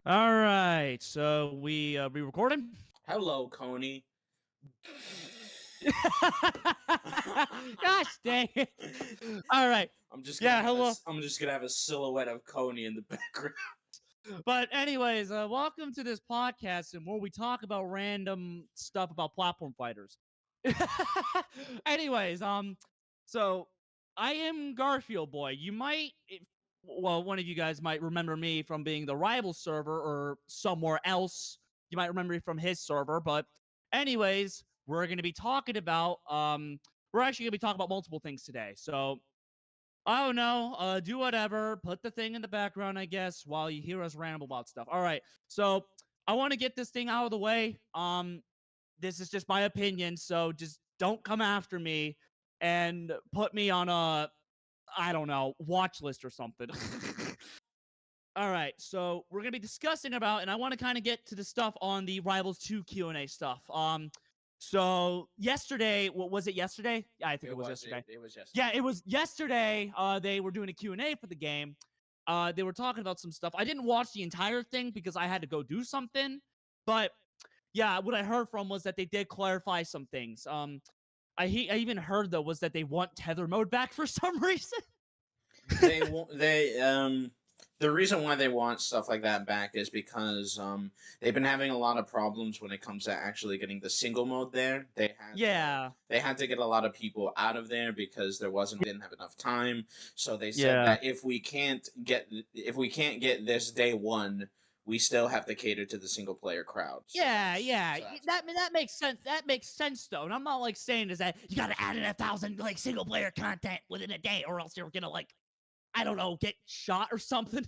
All right, so we recording? Hello, Coney. Gosh dang it! All right, I'm just gonna yeah, have a hello. I'm just gonna have a silhouette of Coney in the background. But anyways, welcome to this podcast and where we talk about random stuff about platform fighters. anyways, so I am Garfield Boy. You might, well, one of you guys might remember me from being the rival server or somewhere else. You might remember me from his server, but anyways, we're going to be talking about we're actually going to be talking about multiple things today. So I don't know. Do whatever. Put the thing in the background, I guess, while you hear us ramble about stuff. All right. So I want to get this thing out of the way. This is just my opinion, so just don't come after me and put me on a, I don't know, watch list or something. All right, so we're gonna be discussing about, and I want to kind of get to the stuff on the Rivals 2 Q&A stuff. So yesterday, what was it yesterday? Yeah, I think It it was was yesterday. it, it was yesterday. Yeah, it was yesterday. They were doing a Q&A for the game. They were talking about some stuff. I didn't watch the entire thing because I had to go do something. But yeah, what I heard from was that they did clarify some things. I even heard though was that they want tether mode back for some reason. They the reason why they want stuff like that back is because they've been having a lot of problems when it comes to actually getting the single mode there. Yeah, They had to get a lot of people out of there because there wasn't didn't have enough time. So they said yeah, that if we can't get this day one, we still have to cater to the single player crowd. yeah. So that's why. That makes sense. That makes sense though, and I'm not like saying is that you got to add in 1,000 like single player content within a day, or else you're gonna like I don't know, get shot or something.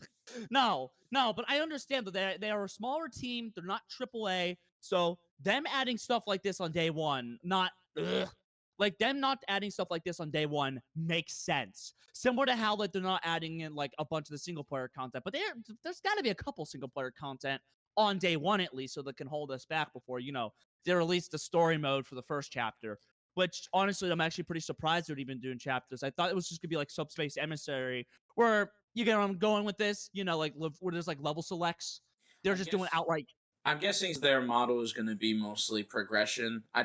no, but I understand that they are a smaller team. They're not AAA, so them adding stuff like this on day one, not ugh, like them not adding stuff like this on day one makes sense. Similar to how like they're not adding in like a bunch of the single player content, but there's got to be a couple single player content on day one at least, so that can hold us back before they release the story mode for the first chapter. Which honestly, I'm actually pretty surprised they're even doing chapters. I thought it was just gonna be like Subspace Emissary, where you get where I'm going with this. Like where there's like level selects. They're I just doing guess outright. I'm guessing their model is going to be mostly progression. Yeah. I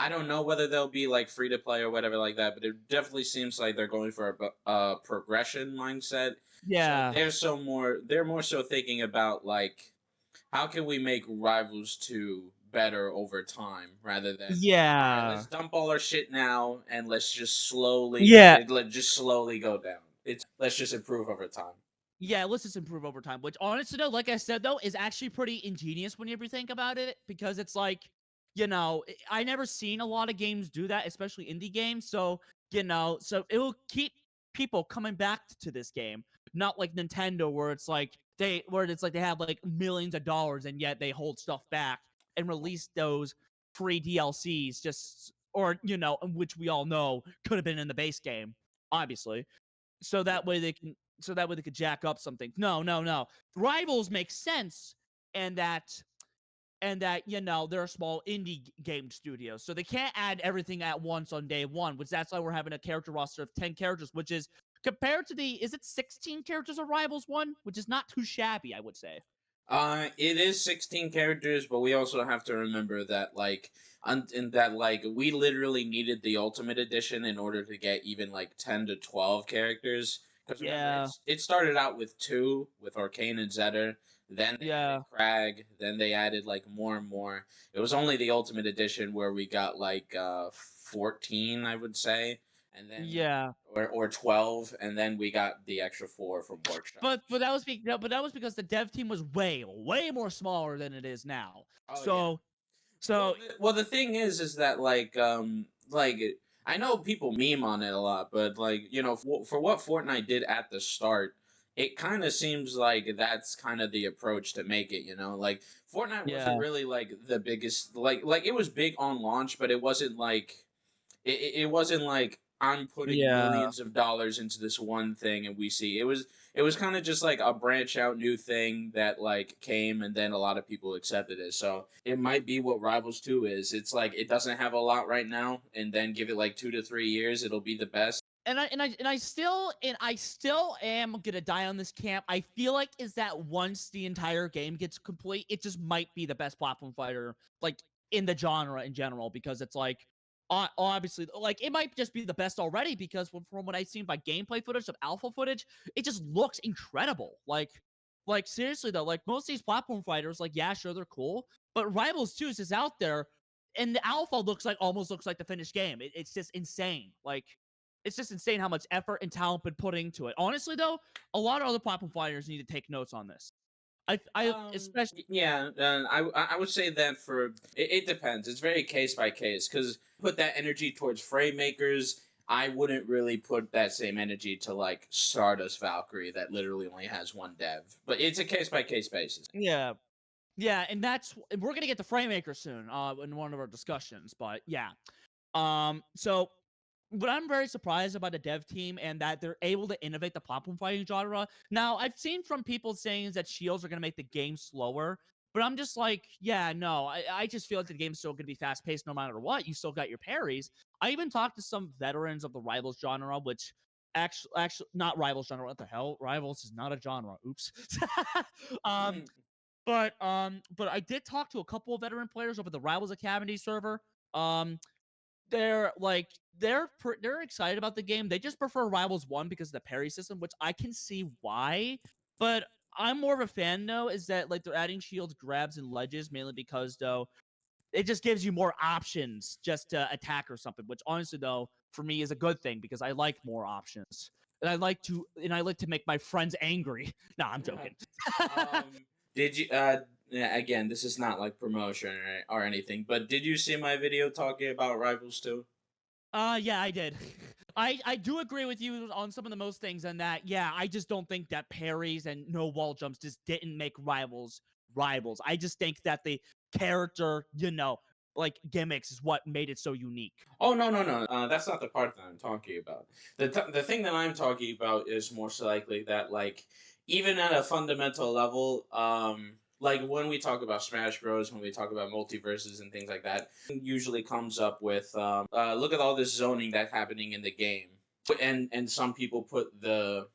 don't know whether they'll be like free to play or whatever like that, but it definitely seems like they're going for a progression mindset. So Yeah. they're more so thinking about like how can we make Rivals 2 better over time rather than all right, let's Yeah. dump all our shit now and Yeah. let's just slowly go down. It's let's just improve over time. Yeah, let's just improve over time. Which, honestly, though, like I said, though, is actually pretty ingenious when you ever think about it, because it's like, I never seen a lot of games do that, especially indie games. So, so it will keep people coming back to this game, not like Nintendo, where it's like they have like millions of dollars and yet they hold stuff back and release those free DLCs, or which we all know could have been in the base game, obviously, so Yeah. that way they can so that way they could jack up something. No. Rivals make sense, and that they're a small indie game studio, so they can't add everything at once on day one. Which that's why we're having a character roster of 10 characters, which is compared to the is it 16 characters of Rivals one, which is not too shabby, I would say. It is 16 characters, but we also have to remember that in that we literally needed the Ultimate Edition in order to get even like 10 to 12 characters. Because remember, Yeah, it started out with two with Arcane and Zetter. Then they added yeah, Crag. Then they added like more and more. It was only the Ultimate Edition where we got 14, I would say, and then yeah. or 12, and then we got the extra four from Workshop. But that was because the dev team was way more smaller than it is now. Oh yeah. So so The thing is that I know people meme on it a lot, but for what Fortnite did at the start, it kind of seems like that's kind of the approach to make it. Like Fortnite wasn't yeah, really like the biggest it was big on launch, but it wasn't it wasn't like I'm putting yeah. millions of dollars into this one thing and we see it was kind of just like a branch out new thing that came and then a lot of people accepted it. So it might be what Rivals 2 is. It's like it doesn't have a lot right now and then give it like 2 to 3 years it'll be the best. And I still am gonna die on this camp. I feel like is that once the entire game gets complete, it just might be the best platform fighter like in the genre in general because it's like obviously like it might just be the best already because from what I've seen by gameplay footage of alpha footage, it just looks incredible. Like seriously though, like most of these platform fighters, like yeah, sure they're cool, but Rivals 2 is just out there, and the alpha looks like almost looks like the finished game. It's just insane. Like it's just insane how much effort and talent been put into it. Honestly, though, a lot of other platform fighters need to take notes on this. I especially Yeah, I would say that for it depends. It's very case by case because put that energy towards frame makers. I wouldn't really put that same energy to like Stardust Valkyrie that literally only has one dev. But it's a case by case basis. yeah yeah, and we're gonna get to frame maker soon in one of our discussions, but yeah. So but I'm very surprised about the dev team and that they're able to innovate the platform fighting genre. Now, I've seen from people saying that shields are going to make the game slower, but I'm just like, yeah, no. I just feel like the game's still going to be fast paced no matter what. You still got your parries. I even talked to some veterans of the Rivals genre, which actually not Rivals genre. What the hell? Rivals is not a genre. Oops. um, but I did talk to a couple of veteran players over the Rivals Academy server. Um, they're like they're excited about the game. They just prefer Rivals 1 because of the parry system, which I can see why. But I'm more of a fan though, is that like they're adding shields, grabs, and ledges mainly because though it just gives you more options just to attack or something, which honestly though, for me is a good thing because I like more options. And I like to make my friends angry. No, I'm joking. Did you? Yeah, again, this is not like promotion or anything, but did you see my video talking about Rivals 2? Yeah, I did. I do agree with you on some of the most things, and that yeah, I just don't think that parries and no wall jumps just didn't make rivals. I just think that the character, like gimmicks, is what made it so unique. Oh no! That's not the part that I'm talking about. The thing that I'm talking about is more so likely that like even at a fundamental level, like when we talk about Smash Bros, when we talk about multiverses and things like that, usually comes up with look at all this zoning that's happening in the game, and some people put the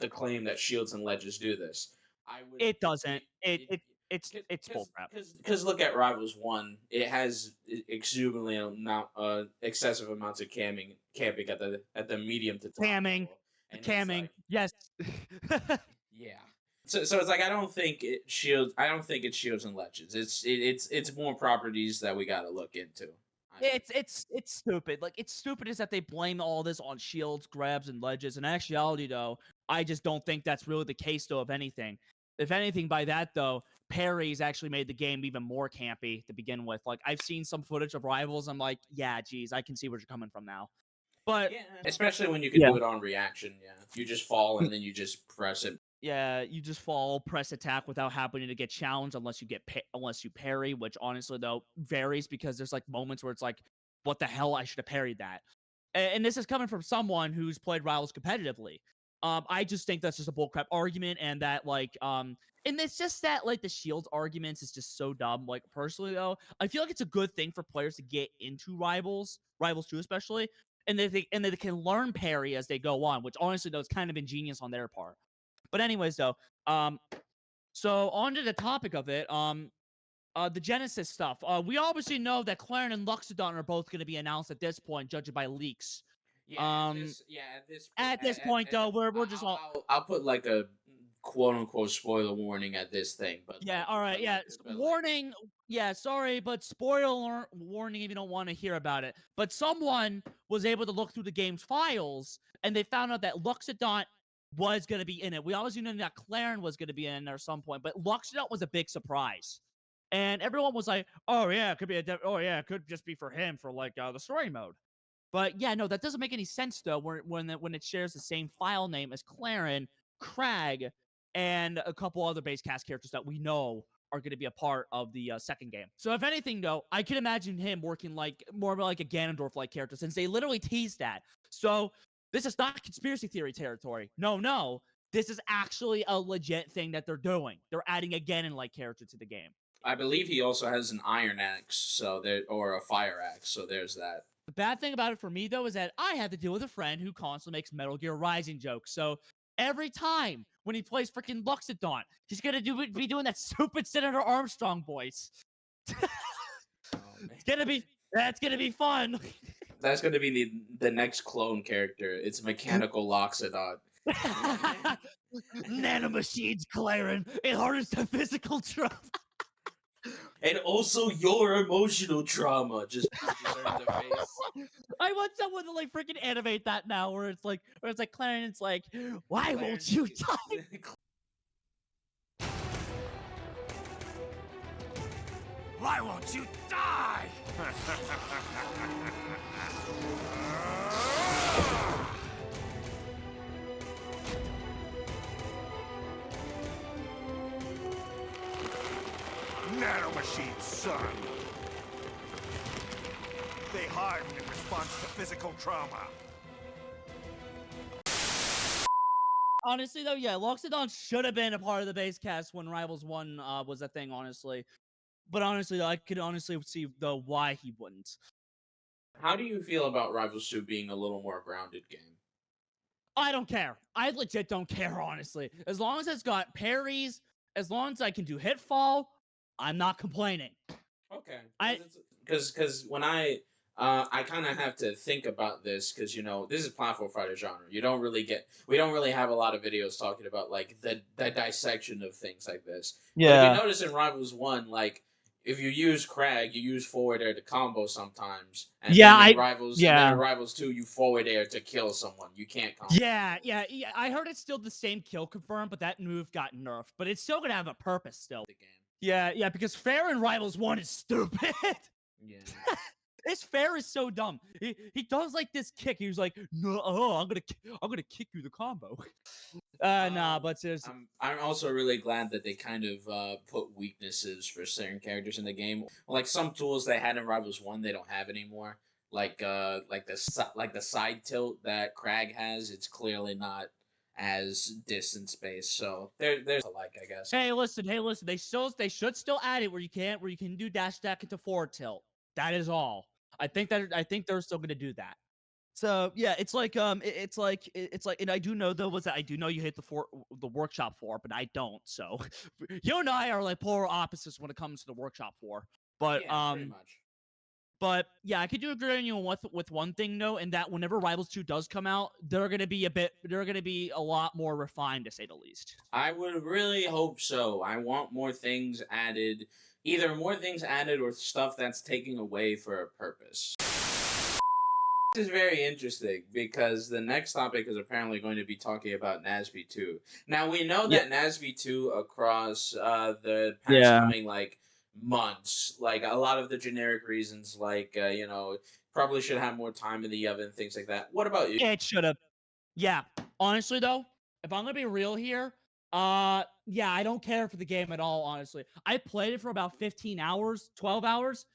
claim that shields and ledges do this. I would It doesn't. it, It it it it's bullcrap. because look at Rivals One, it has exuberantly amount, excessive amounts of camping at the medium to top Camming, level, and it's camming, like yes. yeah. So it's like I don't think it shields. I don't think it shields and ledges. It's more properties that we got to look into. I think. It's stupid. Like it's stupid is that they blame all this on shields, grabs, and ledges. In actuality, though, I just don't think that's really the case. Though, if anything, by that though, parries actually made the game even more campy to begin with. Like I've seen some footage of Rivals. I'm like, yeah, geez, I can see where you're coming from now. But Yeah, especially when you can yeah, do it on reaction. Yeah, you just fall and then you just press it. yeah, you just fall, press attack without happening to get challenged unless you parry, which honestly though varies because there's like moments where it's like, what the hell, I should have parried that. And this is coming from someone who's played Rivals competitively. I just think that's just a bullcrap argument, and that and it's just that like the shield arguments is just so dumb. Like personally though, I feel like it's a good thing for players to get into Rivals 2 especially, and they can learn parry as they go on, which honestly though is kind of ingenious on their part. But anyways, though, so on to the topic of it, the Genesis stuff. We obviously know that Claren and Luxodon are both going to be announced at this point, judging by leaks. Yeah, Um, at this point, at this point, though, we're just all I'll put like a quote unquote spoiler warning at this thing, yeah. All right, yeah. but like Warning. Yeah, sorry, but spoiler warning if you don't want to hear about it. But someone was able to look through the game's files, and they found out that Luxodon was going to be in it. We always knew that Claren was going to be in there at some point, but Luxodon was a big surprise. And everyone was like, "Oh yeah, it could be oh yeah, it could just be for him for like the story mode." But yeah, no, that doesn't make any sense though. When it shares the same file name as Claren, Crag, and a couple other base cast characters that we know are going to be a part of the second game. So if anything, though, I can imagine him working like more of like a Ganondorf-like character, since they literally teased that. So this is not conspiracy theory territory. No, this is actually a legit thing that they're doing. They're adding a Ganon-like character to the game. I believe he also has an iron axe, so there or a fire axe, so there's that. The bad thing about it for me, though, is that I have to deal with a friend who constantly makes Metal Gear Rising jokes. So every time when he plays freaking Luxodon, he's gonna be doing that stupid Senator Armstrong voice. Oh, man. That's gonna be fun. That's going to be the next clone character. It's Mechanical Loxodon. Nanomachines, Claren. It hardens the physical trauma. And also your emotional trauma just punches her in the face. I want someone to like freaking animate that now, where it's like Claren, it's like, why won't you die? Why won't you die? Nanomachines, son. They harden in response to physical trauma. Honestly, though, yeah, Loxodon should have been a part of the base cast when Rivals 1 was a thing, honestly. But honestly, though, I could honestly see, though, why he wouldn't. How do you feel about Rivals 2 being a little more grounded game? I don't care. I legit don't care, honestly. As long as it's got parries, as long as I can do hitfall, I'm not complaining. Okay. Because when I kind of have to think about this because this is platform fighter genre. We don't really have a lot of videos talking about like the dissection of things like this. But if you notice in Rivals 1, like if you use Crag, you use forward air to combo sometimes, and then in Rivals 2, you forward air to kill someone. You can't combo. Yeah. I heard it's still the same kill confirm, but that move got nerfed. But it's still gonna have a purpose still. The game. Yeah, because fair in Rivals 1 is stupid. Yeah. This fair is so dumb. He does like this kick. He was like, no, I'm gonna kick you the combo. Nah, but seriously. I'm also really glad that they kind of put weaknesses for certain characters in the game. Like some tools they had in Rivals 1, they don't have anymore. Like the side tilt that Crag has, it's clearly not as distance based. So there's a like, I guess. Hey, listen. They should still add it where you can do dash stack into forward tilt. That is all. I think they're still gonna do that. So yeah, it's like and I do know though was that I do know you hate the workshop 4, but I don't. So you and I are like polar opposites when it comes to the workshop 4. But Yeah, pretty much. But yeah, I could do agree on you with one thing though, and that whenever Rivals 2 does come out, they're gonna be a lot more refined to say the least. I would really hope so. I want more things added, either more things added or stuff that's taking away for a purpose. This is very interesting because the next topic is apparently going to be talking about NASB 2. Now we know that NASB 2 across the past coming like months, like a lot of the generic reasons, like probably should have more time in the oven, things like that. What about you? It should have. Yeah, honestly though, if I'm gonna be real here, yeah, I don't care for the game at all. Honestly, I played it for about 15 hours, 12 hours.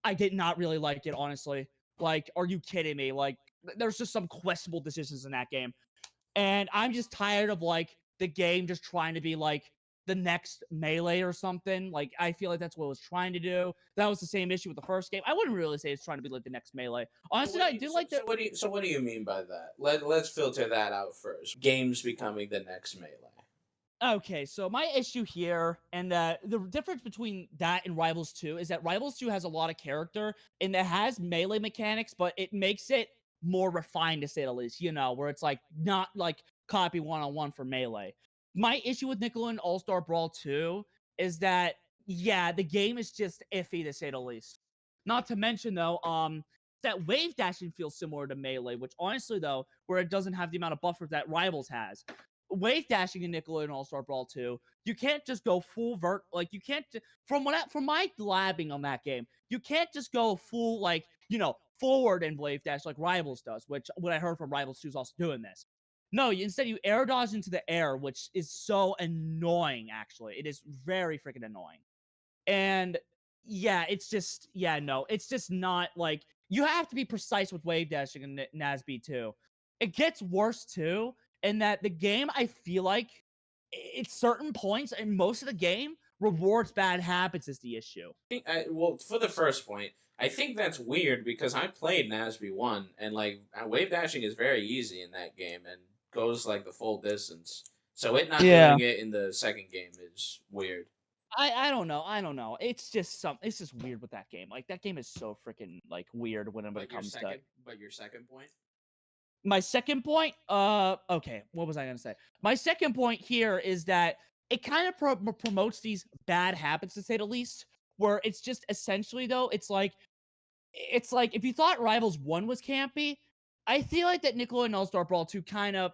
I did not really like it, honestly. Like, are you kidding me? Like, there's just some questionable decisions in that game. And I'm just tired of, like, the game just trying to be, like, the next Melee or something. Like, I feel like that's what it was trying to do. That was the same issue with the first game. I wouldn't really say it's trying to be, like, the next Melee. Honestly, I do like that. So what do you mean by that? Let's filter that out first. Games becoming the next Melee. Okay, so my issue here, and the difference between that and Rivals 2 is that Rivals 2 has a lot of character, and it has melee mechanics, but it makes it more refined, to say the least, where it's, like, not, like, copy one-on-one for melee. My issue with Nickelodeon All-Star Brawl 2 is that, yeah, the game is just iffy, to say the least. Not to mention, though, that wave dashing feels similar to melee, which honestly, though, where it doesn't have the amount of buffer that Rivals has. Wave dashing in Nickelodeon All-Star Brawl 2, you can't just go full like you can't from my labbing on that game, you can't just go full like, forward and wave dash like Rivals does, which what I heard from Rivals 2 is also doing this. No, instead you air dodge into the air, which is so annoying actually. It is very freaking annoying. And yeah, it's just it's just not like you have to be precise with wave dashing in NASB 2. It gets worse too, in that the game, I feel like at certain points and most of the game rewards bad habits is the issue. Well, for the first point, I think that's weird because I played NASB 1 and like wave dashing is very easy in that game and goes like the full distance. So it not Yeah. doing it in the second game is weird. I don't know. I don't know. It's just weird with that game. Like that game is so freaking like weird whenever it comes to But your second point? my second point. Okay, what was I gonna say? My second point here is that it kind of promotes these bad habits, to say the least. Where it's just essentially though, it's like if you thought Rivals 1 was campy, I feel like that Nickelodeon All-Star Brawl 2 kind of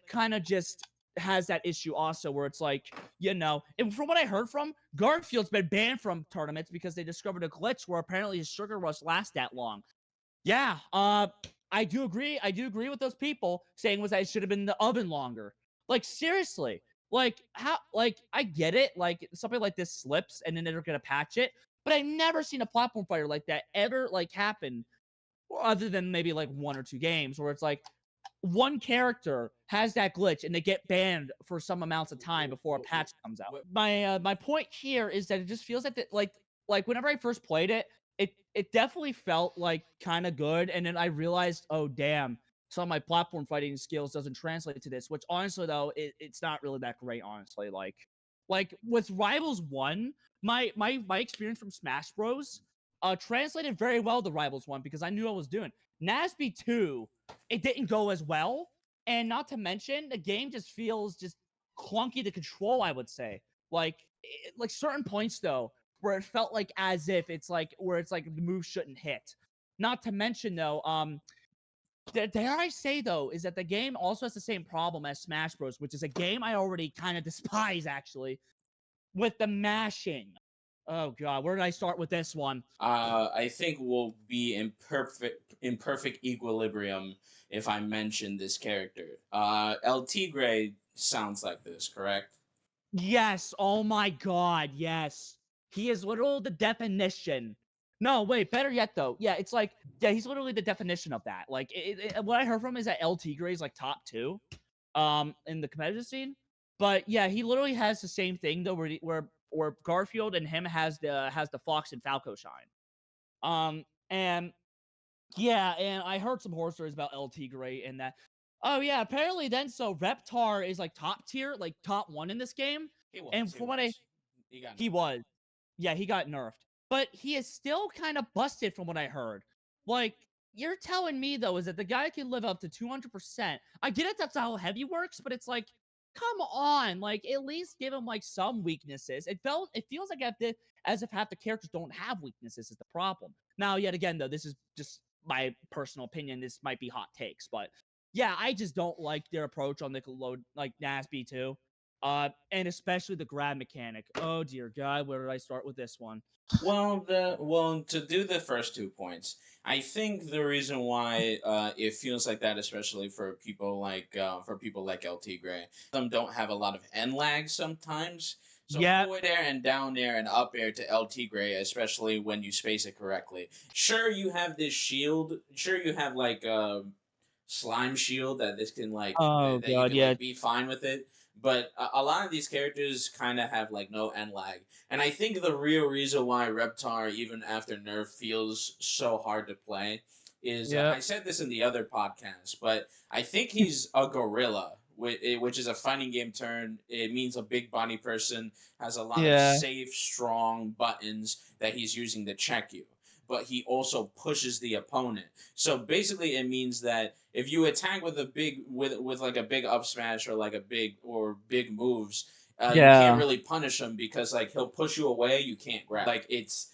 kind of just has that issue also where it's like, and from what I heard from, Garfield's been banned from tournaments because they discovered a glitch where apparently his sugar rush lasts that long. Yeah, I do agree. I do agree with those people saying was that it should have been in the oven longer. Like seriously, like how? Like I get it. Like something like this slips and then they're gonna patch it. But I've never seen a platform fighter like that ever like happen, other than maybe like one or two games where it's like one character has that glitch and they get banned for some amounts of time before a patch comes out. My point here is that it just feels like that like whenever I first played it, it definitely felt like kind of good, and then I realized, oh damn, some of my platform fighting skills doesn't translate to this. Which honestly though, it's not really that great. Honestly, like with Rivals 1, my experience from Smash Bros. Translated very well to Rivals 1 because I knew what I was doing. NASB 2, it didn't go as well. And not to mention, the game just feels just clunky to control, I would say. Like certain points though, where it felt like as if it's like where it's like the move shouldn't hit. Not to mention though, dare I say though, is that the game also has the same problem as Smash Bros, which is a game I already kind of despise actually, with the mashing. Oh god, where did I start with this one? I think we'll be in perfect equilibrium if I mention this character. El Tigre sounds like this, correct? Yes, oh my god, yes. He is literally the definition. No, wait, better yet though. Yeah, it's like, yeah, he's literally the definition of that. Like, what I heard from is that El Tigre is like top 2 in the competitive scene. But yeah, he literally has the same thing though, where Garfield and him has the Fox and Falco shine. And yeah, and I heard some horror stories about El Tigre and that. Oh yeah, apparently then so Reptar is like top tier, like top 1 in this game. And from what He got he nerfed. was, yeah, he got nerfed. But he is still kind of busted from what I heard. Like, you're telling me though is that the guy can live up to 200%. I get it, that's how heavy works, but it's like, come on, like at least give him like some weaknesses. It feels like as if half the characters don't have weaknesses is the problem. Now, yet again though, this is just my personal opinion. This might be hot takes, but yeah, I just don't like their approach on Nickelodeon, like NASB 2. And especially the grab mechanic. Oh dear God, where did I start with this one? Well, to do the first 2 points, I think the reason why it feels like that, especially for people like El Tigre, them don't have a lot of end lag sometimes. So Yeah, forward air and down air and up air to El Tigre, especially when you space it correctly. Sure, you have this shield. Sure, you have like slime shield that this can oh that you God, can yeah, like be fine with it. But a lot of these characters kind of have like no end lag, and I think the real reason why Reptar, even after nerf, feels so hard to play is yeah, I said this in the other podcast, but I think he's a gorilla, which is a fighting game term. It means a big body person has a lot of yeah, safe, strong buttons that he's using to check you. But he also pushes the opponent. So basically, it means that if you attack with a big with like a big up smash or like a big moves, you can't yeah, really punish him because like he'll push you away. You can't grab. Like it's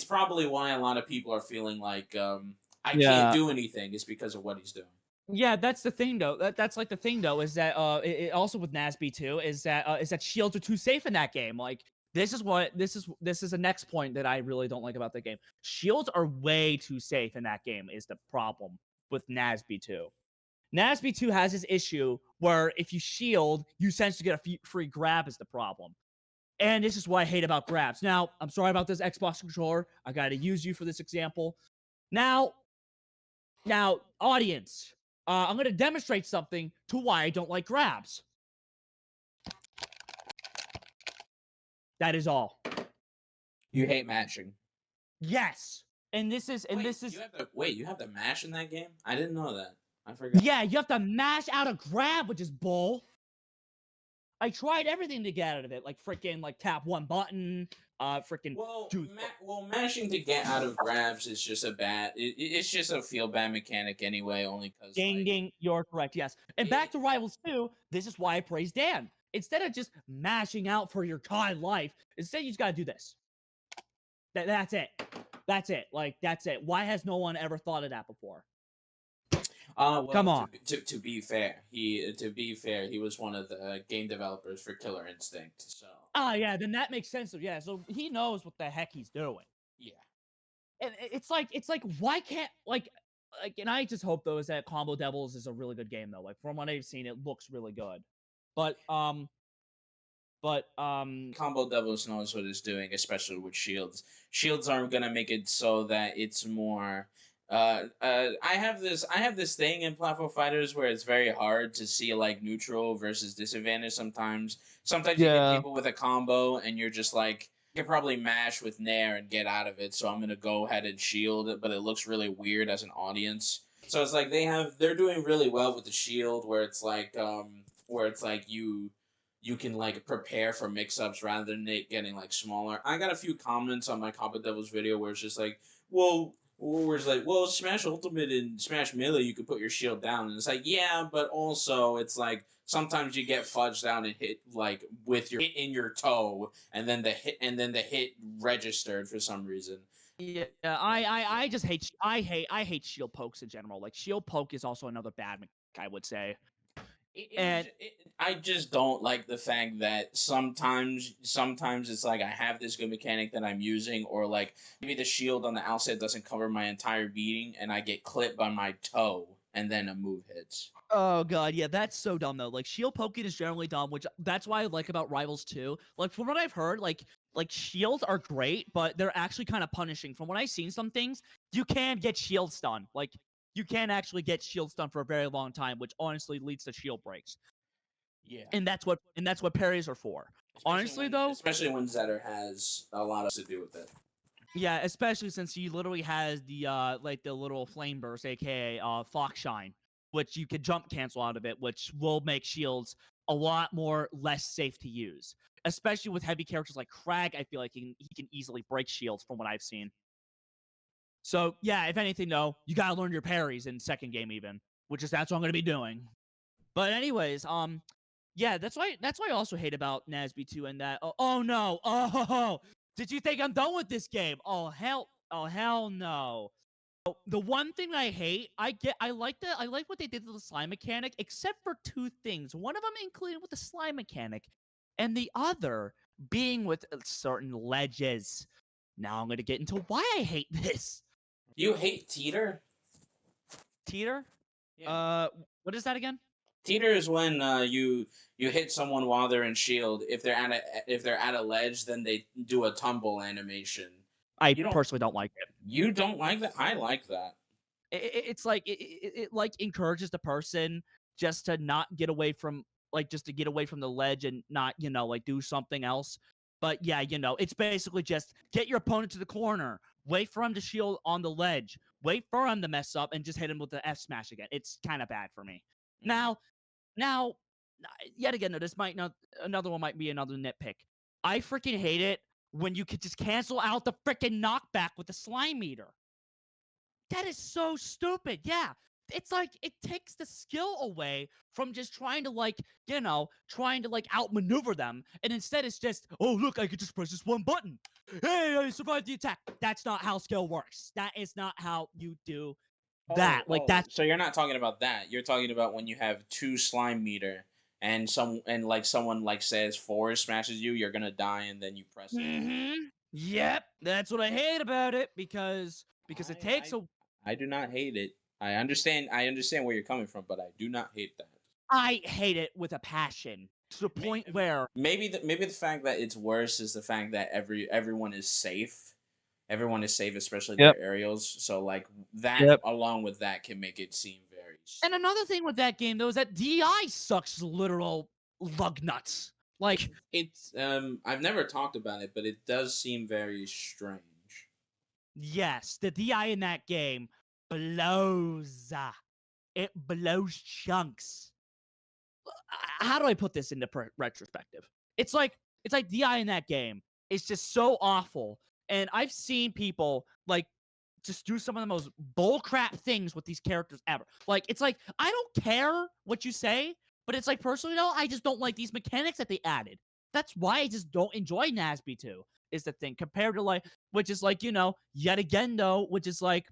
probably why a lot of people are feeling like I can't yeah. do anything is because of what he's doing. Yeah, that's the thing though. That's like the thing though is that it also with NASB too is that shields are too safe in that game. Like this is the next point that I really don't like about the game. Shields are way too safe in that game is the problem with NASB 2. NASB 2 has this issue where if you shield, you essentially get a free grab is the problem. And this is what I hate about grabs. Now, I'm sorry about this Xbox controller. I got to use you for this example. Now, audience, I'm going to demonstrate something to why I don't like grabs. That is all. You hate matching. Yes. And this is You have to mash in that game? I didn't know that. I forgot. yeah, you have to mash out a grab, which is bull. I tried everything to get out of it, like freaking like tap one button, freaking do Mashing to get out of grabs is just it's just a feel bad mechanic anyway, only because ding like ding. You're correct. Yes. And back it, to Rivals 2. This is why I praise Dan. Instead of just mashing out for your god life, instead you just gotta do this. That's it. That's it. Like that's it. Why has no one ever thought of that before? well, Come on. to be fair, he was one of the game developers for Killer Instinct, so Ah, yeah, then that makes sense. So yeah, so he knows what the heck he's doing. yeah. And it's like why can't and I just hope though is that Combo Devils is a really good game though. Like from what I've seen, it looks really good. But Combo Devils knows what it's doing, especially with shields. Shields aren't gonna make it so that it's more. I have this thing in platform fighters where it's very hard to see like neutral versus disadvantage. Sometimes you hit yeah. people with a combo and you're just like you can probably mash with Nair and get out of it. So I'm gonna go ahead and shield it, but it looks really weird as an audience. So it's like they're doing really well with the shield where it's like you can like prepare for mix-ups rather than it getting like smaller. I got a few comments on my Combat Devils video where it's just like, well, Smash Ultimate and Smash Melee, you could put your shield down, and it's like, yeah, but also it's like sometimes you get fudged down and hit like with your hit in your toe, and then the hit registered for some reason. Yeah, I just I hate shield pokes in general. Like shield poke is also another bad mechanic, I would say. I just don't like the fact that sometimes it's like I have this good mechanic that I'm using, or like maybe the shield on the outside doesn't cover my entire beating, and I get clipped by my toe, and then a move hits. Oh god, yeah, that's so dumb though. Like shield poking is generally dumb, which that's why I like about Rivals 2. Like from what I've heard, like shields are great, but they're actually kind of punishing. From what I've seen, some things you can get shield stun. Like you can actually get shield stun for a very long time, which honestly leads to shield breaks. Yeah, And that's what parries are for. Honestly though, especially when Zetter has a lot to do with it. yeah, especially since he literally has the like the little flame burst, aka Fox Shine, which you could jump cancel out of it, which will make shields a lot more less safe to use. Especially with heavy characters like Crag, I feel like he can easily break shields from what I've seen. So yeah, if anything though, you gotta learn your parries in second game even, which is that's what I'm gonna be doing. But anyways, yeah, that's why I also hate about NASB 2 and that oh no. Oh, did you think I'm done with this game? Oh hell no. The one thing I hate, I like what they did to the slime mechanic, except for two things. One of them included with the slime mechanic, and the other being with certain ledges. Now I'm gonna get into why I hate this. You hate Teeter? Teeter? Yeah. What is that again? Teeter is when you hit someone while they're in shield. If they're at a ledge, then they do a tumble animation. I You don't personally don't like it. You don't like that? I like that. It's like it like encourages the person just to not get away from just to get away from the ledge and not like do something else. But yeah, it's basically just get your opponent to the corner, wait for him to shield on the ledge, wait for him to mess up, and just hit him with the F smash again. It's kind of bad for me. Now, yet again, no, this might not another one might be another nitpick. I freaking hate it when you could just cancel out the freaking knockback with the slime meter. That is so stupid. Yeah. It's like it takes the skill away from just trying to outmaneuver them. And instead it's just, oh, look, I could just press this one button. Hey, I survived the attack. That's not how skill works. That is not how you do that. That's so you're not talking about that. You're talking about when you have two slime meter and someone like says forward smashes you, you're gonna die and then you press it. Mm-hmm. Yep. That's what I hate about it because it takes a I do not hate it. I understand where you're coming from, but I do not hate that. I hate it with a passion to the point where maybe the fact that it's worse is the fact that everyone is safe. Everyone is safe, especially their aerials. So like that along with that can make it seem very. And another thing with that game though is that DI sucks literal lug nuts. Like it's I've never talked about it, but it does seem very strange. Yes, the DI in that game blows. It blows chunks. How do I put this into retrospective? It's like DI in that game. It's just so awful, and I've seen people like just do some of the most bullcrap things with these characters ever. Like, it's like, I don't care what you say, but it's like, personally, though, I just don't like these mechanics that they added. That's why I just don't enjoy NASB 2, is the thing, compared to, like, which is like, yet again, though, which is like,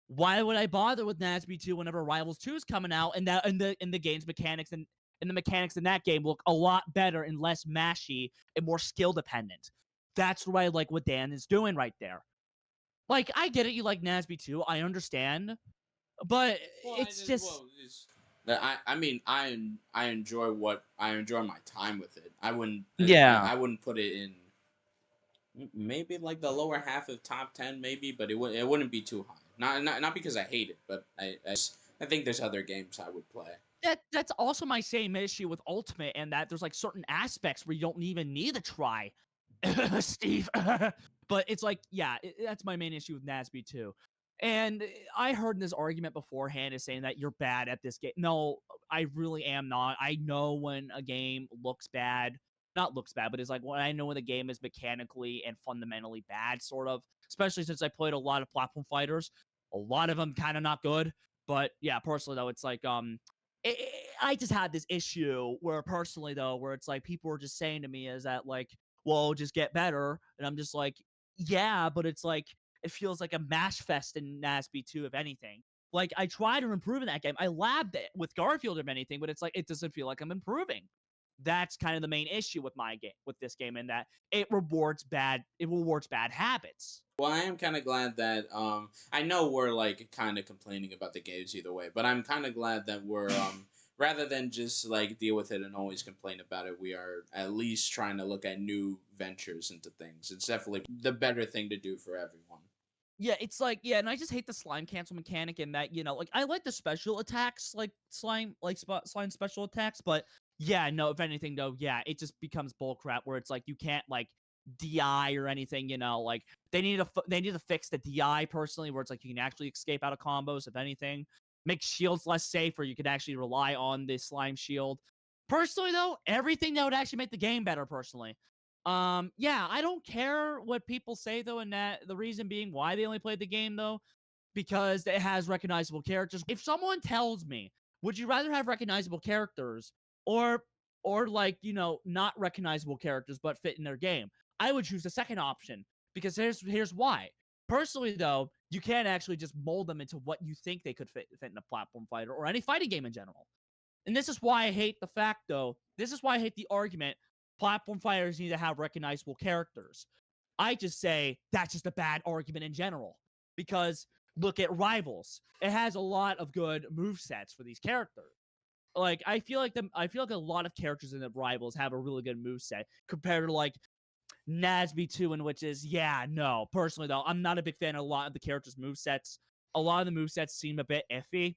why would I bother with NASB 2 whenever Rivals 2 is coming out, and that in the game's mechanics and the mechanics in that game look a lot better and less mashy and more skill dependent. That's what I like what Dan is doing right there. Like, I get it, you like NASB 2, I understand, but it's just... I mean, I enjoy my time with it. Yeah. I wouldn't put it in maybe like the lower half of top 10 maybe, but it wouldn't be too high. Not because I hate it, but I think there's other games I would play. That's also my same issue with Ultimate, and that there's like certain aspects where you don't even need to try, Steve. But it's like, yeah, that's my main issue with NASB 2. And I heard this argument beforehand is saying that you're bad at this game. No, I really am not. I know when a game looks bad. Not looks bad, but it's like when I know when the game is mechanically and fundamentally bad, sort of. Especially since I played a lot of platform fighters. A lot of them kind of not good. But yeah, personally though, it's like I just had this issue where personally though, where it's like people were just saying to me is that like, well, just get better, and I'm just like, yeah, but it's like it feels like a mash fest in NASB 2, if anything. Like, I try to improve in that game. I labbed it with Garfield, if anything, but it's like it doesn't feel like I'm improving. That's kind of the main issue with my game, with this game, in that it rewards bad habits. Well, I am kind of glad that I know we're like kind of complaining about the games either way, but I'm kind of glad that we're rather than just like deal with it and always complain about it, we are at least trying to look at new ventures into things. It's definitely the better thing to do for everyone. Yeah, it's like, yeah, and I just hate the slime cancel mechanic in that, like, I like the special attacks, like slime special attacks, but yeah, no, if anything though, yeah, it just becomes bullcrap where it's like you can't like DI or anything, like they need to fix the DI personally, where it's like you can actually escape out of combos, if anything. Make shields less safe where you can actually rely on the slime shield. Personally though, everything that would actually make the game better, personally. Yeah, I don't care what people say though, and that the reason being why they only played the game though, because it has recognizable characters. If someone tells me, would you rather have recognizable characters or like, not recognizable characters but fit in their game, I would choose the second option, because here's why. Personally though, you can't actually just mold them into what you think they could fit in a platform fighter or any fighting game in general. And this is why I hate the fact, though. This is why I hate the argument platform fighters need to have recognizable characters. I just say that's just a bad argument in general. Because look at Rivals. It has a lot of good move sets for these characters. Like, I feel like a lot of characters in the Rivals have a really good move set compared to like NASB 2, in which is, yeah, no. Personally though, I'm not a big fan of a lot of the characters' move sets. A lot of the move sets seem a bit iffy.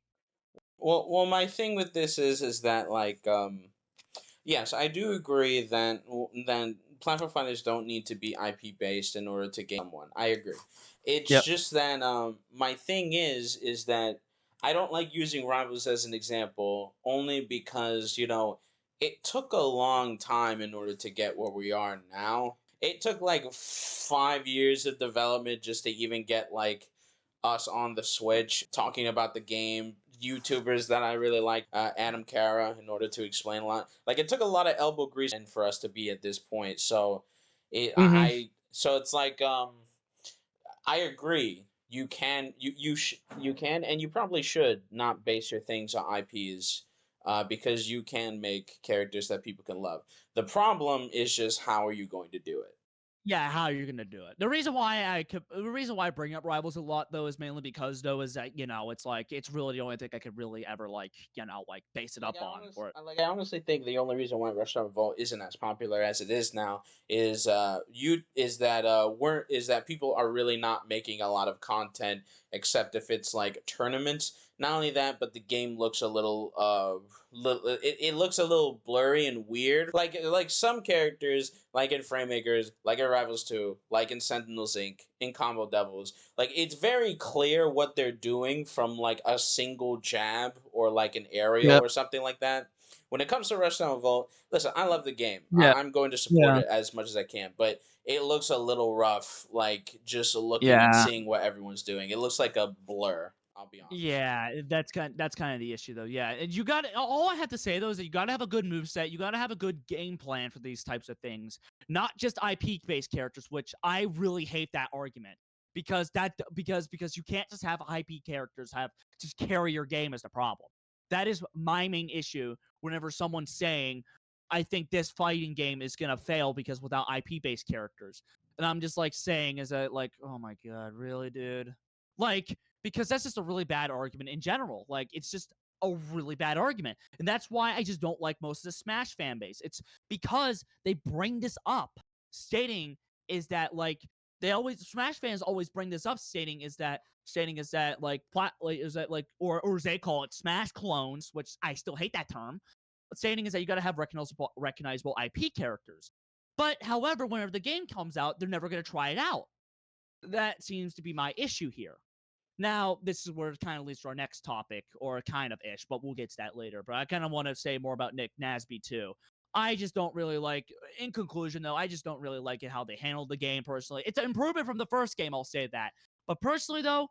Well, my thing with this is that like yes, I do agree that platform fighters don't need to be IP based in order to gain someone. I agree. It's Yep. just that my thing is that I don't like using Rivals as an example only because it took a long time in order to get where we are now. It took like 5 years of development just to even get like us on the Switch talking about the game. YouTubers that I really like, Adam Kara, in order to explain a lot. Like it took a lot of elbow grease and for us to be at this point. So, Mm-hmm. so it's like I agree. You can and you probably should not base your things on IPs. Because you can make characters that people can love. The problem is just how are you going to do it? Yeah, how you're gonna do it. The reason why I bring up Rivals a lot though is mainly because though is that it's like it's really the only thing I could really ever like like base it up on. Or I honestly think the only reason why Restaurant Revolt isn't as popular as it is now is that people are really not making a lot of content except if it's like tournaments. Not only that, but the game looks a little it looks a little blurry and weird. Like some characters, like in Framemakers, like in Rivals 2, like in Sentinels Inc., in Combo Devils, like it's very clear what they're doing from like a single jab or like an aerial Yep. or something like that. When it comes to Rushdown Revolt, listen, I love the game. Yeah. I'm going to support Yeah. it as much as I can, but it looks a little rough, like just looking and Yeah. seeing what everyone's doing. It looks like a blur. I'll be honest. Yeah, that's kind of the issue though. Yeah, and you got all I have to say though is that you got to have a good move set. You got to have a good game plan for these types of things, not just IP based characters, which I really hate that argument because you can't just have IP characters have just carry your game as the problem. That is my main issue whenever someone's saying I think this fighting game is gonna fail because without IP based characters. And I'm just like saying is that like, oh my god, really, dude? Like, because that's just a really bad argument in general. Like, it's just a really bad argument. And that's why I just don't like most of the Smash fan base. It's because they bring this up, stating is that like they always Smash fans always bring this up, stating is that like is that like or as they call it Smash clones, which I still hate that term. But stating is that you got to have recognizable IP characters. But however, whenever the game comes out, they're never going to try it out. That seems to be my issue here. Now, this is where it kind of leads to our next topic, or kind of ish, but we'll get to that later. But I kind of want to say more about Nick NASB too. I just don't really like, in conclusion though, I just don't really like it how they handled the game personally. It's an improvement from the first game, I'll say that. But personally though,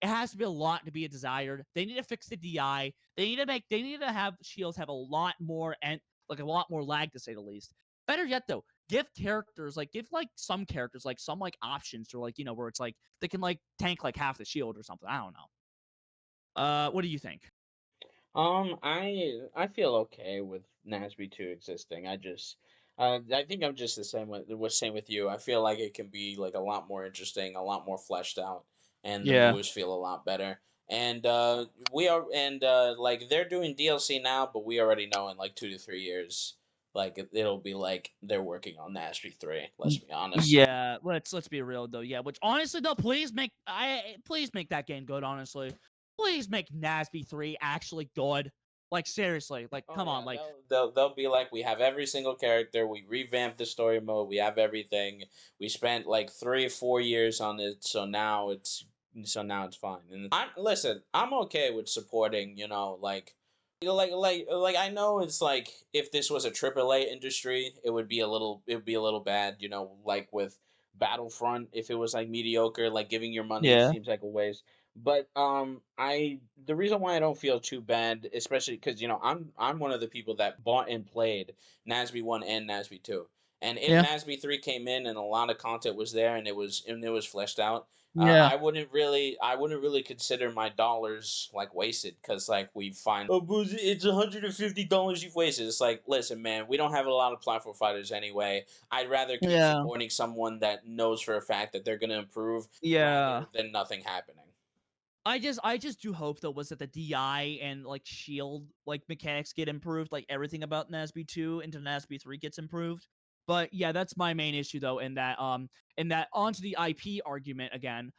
it has to be a lot to be desired. They need to fix the DI. They need to have shields have a lot more and like a lot more lag to say the least. Better yet though, give some characters like some like options or like where it's like they can like tank like half the shield or something. I don't know. What do you think? I feel okay with NASB 2 existing. I think I'm just the same with you. I feel like it can be like a lot more interesting, a lot more fleshed out, and the Yeah. moves feel a lot better. And like they're doing DLC now, but we already know in like 2 to 3 years, like it'll be like they're working on NASB 3. Let's be honest. Yeah, let's be real though. Yeah, which honestly though, please make that game good. Honestly, please make NASB 3 actually good. Like seriously, like Oh come on, yeah, like they'll be like, we have every single character, we revamped the story mode, we have everything. We spent like 3 or 4 years on it, so now it's fine. And I'm okay with supporting, like I know it's like if this was a AAA industry, it would be a little bad, like with Battlefront, if it was like mediocre, like giving your money yeah, seems like a waste. But I the reason why I don't feel too bad, especially because I'm one of the people that bought and played NASB 1 and NASB 2. And if yeah, NASB 3 came in and a lot of content was there and it was fleshed out, yeah, I wouldn't really consider my dollars like wasted, because like we find, oh, but it's $150 you've wasted. It's like, listen, man, we don't have a lot of platform fighters anyway. I'd rather keep yeah, supporting someone that knows for a fact that they're gonna improve yeah. rather than nothing happening. I just do hope though was that the DI and like shield like mechanics get improved, like everything about NASB 2 into NASB 3 gets improved. But yeah, that's my main issue though, in that onto the IP argument again.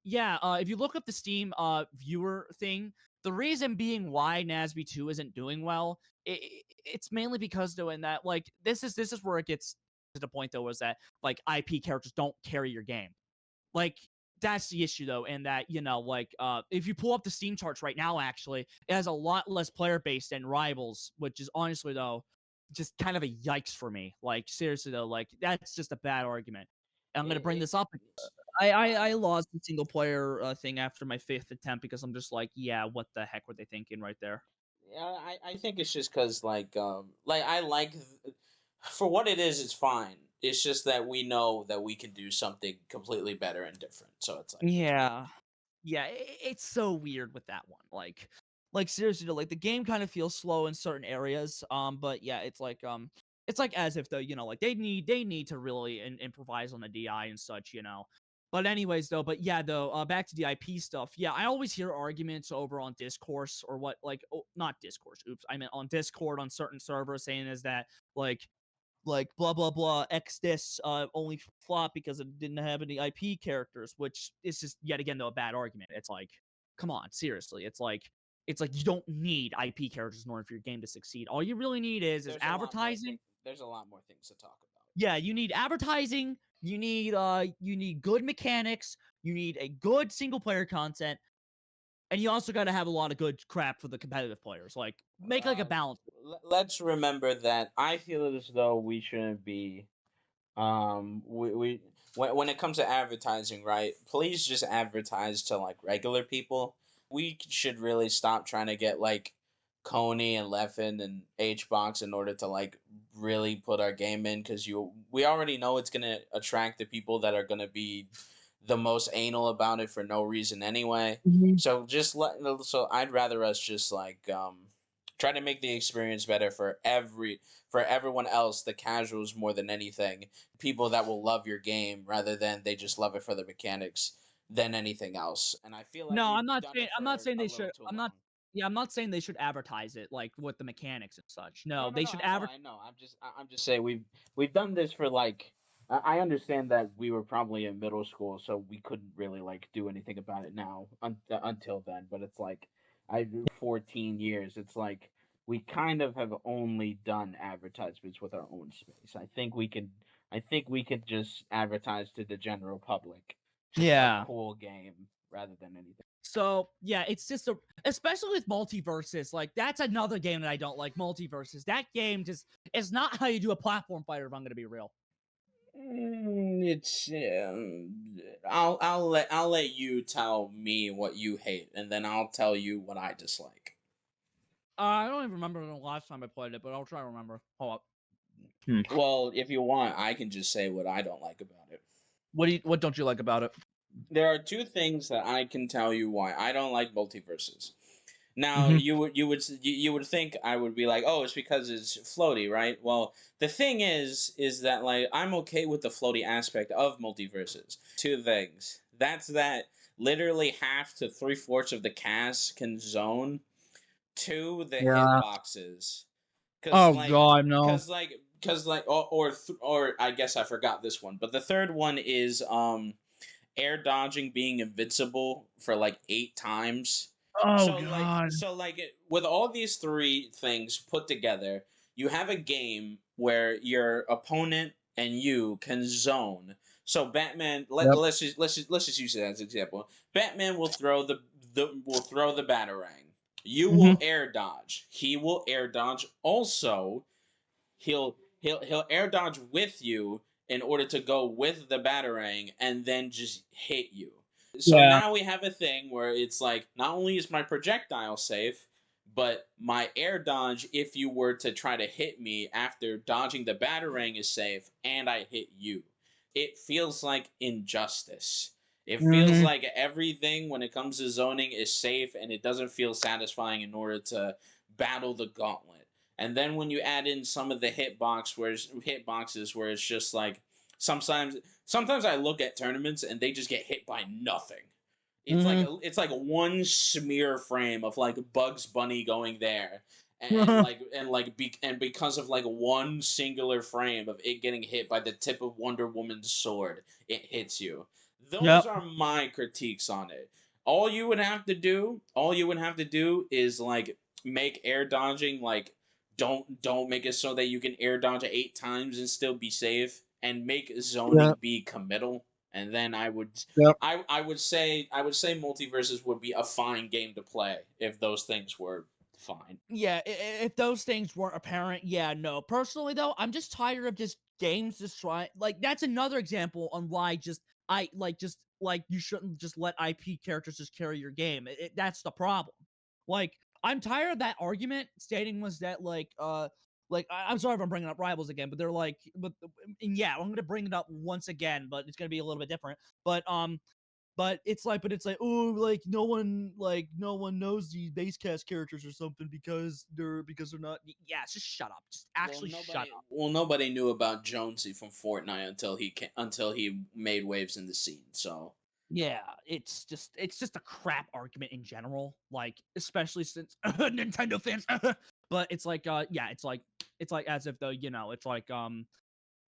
Yeah, if you look up the Steam viewer thing, the reason being why NASB 2 isn't doing well, it's mainly because though in that like this is where it gets to the point though, is that like IP characters don't carry your game. Like that's the issue though, and that like if you pull up the Steam charts right now, actually, it has a lot less player base than Rivals, which is honestly though just kind of a yikes for me. Like seriously though, like that's just a bad argument. And I'm gonna bring It, this up. it's I lost the single player thing after my fifth attempt because I'm just like, yeah, what the heck were they thinking right there? Yeah, I think it's just because like I like for what it is, it's fine. It's just that we know that we can do something completely better and different. So it's like, Yeah. Yeah, it's so weird with that one. Like seriously, though, like the game kind of feels slow in certain areas. But yeah, it's like as if though like they need to really improvise on the DI and such. But anyways, though, but yeah, though, back to the IP stuff. Yeah, I always hear arguments over on Discourse or what, like, oh, not Discourse. Oops, I meant on Discord on certain servers saying is that like like blah blah blah X this only flopped because it didn't have any IP characters, which is just yet again though a bad argument. It's like, come on, seriously. It's like you don't need IP characters in order for your game to succeed. All you really need is advertising. There's a lot more things to talk about. Yeah, you need advertising, you need good mechanics, you need a good single player content, and you also got to have a lot of good crap for the competitive players. Like make like a balance. Let's remember that I feel as though we shouldn't be we when it comes to advertising, right? Please just advertise to like regular people. We should really stop trying to get like Coney and Leffen and HBox in order to like really put our game in, because we already know it's gonna attract the people that are gonna be the most anal about it for no reason anyway. So so I'd rather us just like try to make the experience better for everyone else, the casuals more than anything, people that will love your game rather than they just love it for the mechanics than anything else. And I feel like No, we've I'm not done saying it I'm not for saying a they little should. too I'm long. not. Yeah, I'm not saying they should advertise it like with the mechanics and such. No, No, no, they no. should I know. I'm just saying we've done this for like. I understand that we were probably in middle school, so we couldn't really like do anything about it now until then. But it's like 14 years. It's like we kind of have only done advertisements with our own space. I think we could just advertise to the general public a Yeah. cool game rather than anything. So yeah, it's just especially with multiverses, like that's another game that I don't like. Multiverses. That game just is not how you do a platform fighter. If I'm gonna be real. It's I'll let you tell me what you hate, and then I'll tell you what I dislike. I don't even remember the last time I played it, but I'll try to remember. Hold up. Well, if you want, I can just say what I don't like about it. What don't you like about it? There are two things that I can tell you why I don't like multiverses. Now, Mhm. you would think I would be like, oh, it's because it's floaty, right? Well, the thing is that like I'm okay with the floaty aspect of multiverses. Two things. That's that literally half to three-fourths of the cast can zone to the Yeah. hitboxes. Cause Oh like, God, no. cause like, or I guess I forgot this one, but the third one is air dodging being invincible for like 8 times. Oh God. So like with all these three things put together, you have a game where your opponent and you can zone. So Batman, Yep. let's just use it as an example. Batman will throw the batarang. You will Mhm. air dodge. He will air dodge. Also, he'll air dodge with you in order to go with the batarang and then just hit you. So Yeah. now we have a thing where it's like not only is my projectile safe, but my air dodge, if you were to try to hit me after dodging the batarang, is safe, and I hit you. It feels like injustice. It feels Mhm. like everything when it comes to zoning is safe, and it doesn't feel satisfying in order to battle the gauntlet. And then when you add in some of the hitboxes where it's just like sometimes I look at tournaments and they just get hit by nothing. Mhm. It's like one smear frame of like Bugs Bunny going there, and because of like one singular frame of it getting hit by the tip of Wonder Woman's sword, it hits you. Those Yep. are my critiques on it. All you would have to do is like make air dodging like don't make it so that you can air dodge 8 times and still be safe, and make zoning Yep. be committal. And then Yep. I would say multiverses would be a fine game to play if those things were fine. Yeah, if those things weren't apparent, yeah, no. Personally, though, I'm just tired of just games just trying. Like, that's another example on why just like you shouldn't just let IP characters just carry your game. That's the problem. Like, I'm tired of that argument stating was that I'm sorry if I'm bringing up rivals again, but they're like, and yeah, I'm gonna bring it up once again, but it's gonna be a little bit different. But it's like, oh, no one knows these base cast characters or something because they're not. Yeah, just shut up. Just actually shut up. Well, nobody knew about Jonesy from Fortnite until he made waves in the scene. So Yeah, it's just a crap argument in general. Like, especially since Nintendo fans. But it's like, yeah, it's like It's like as if the it's like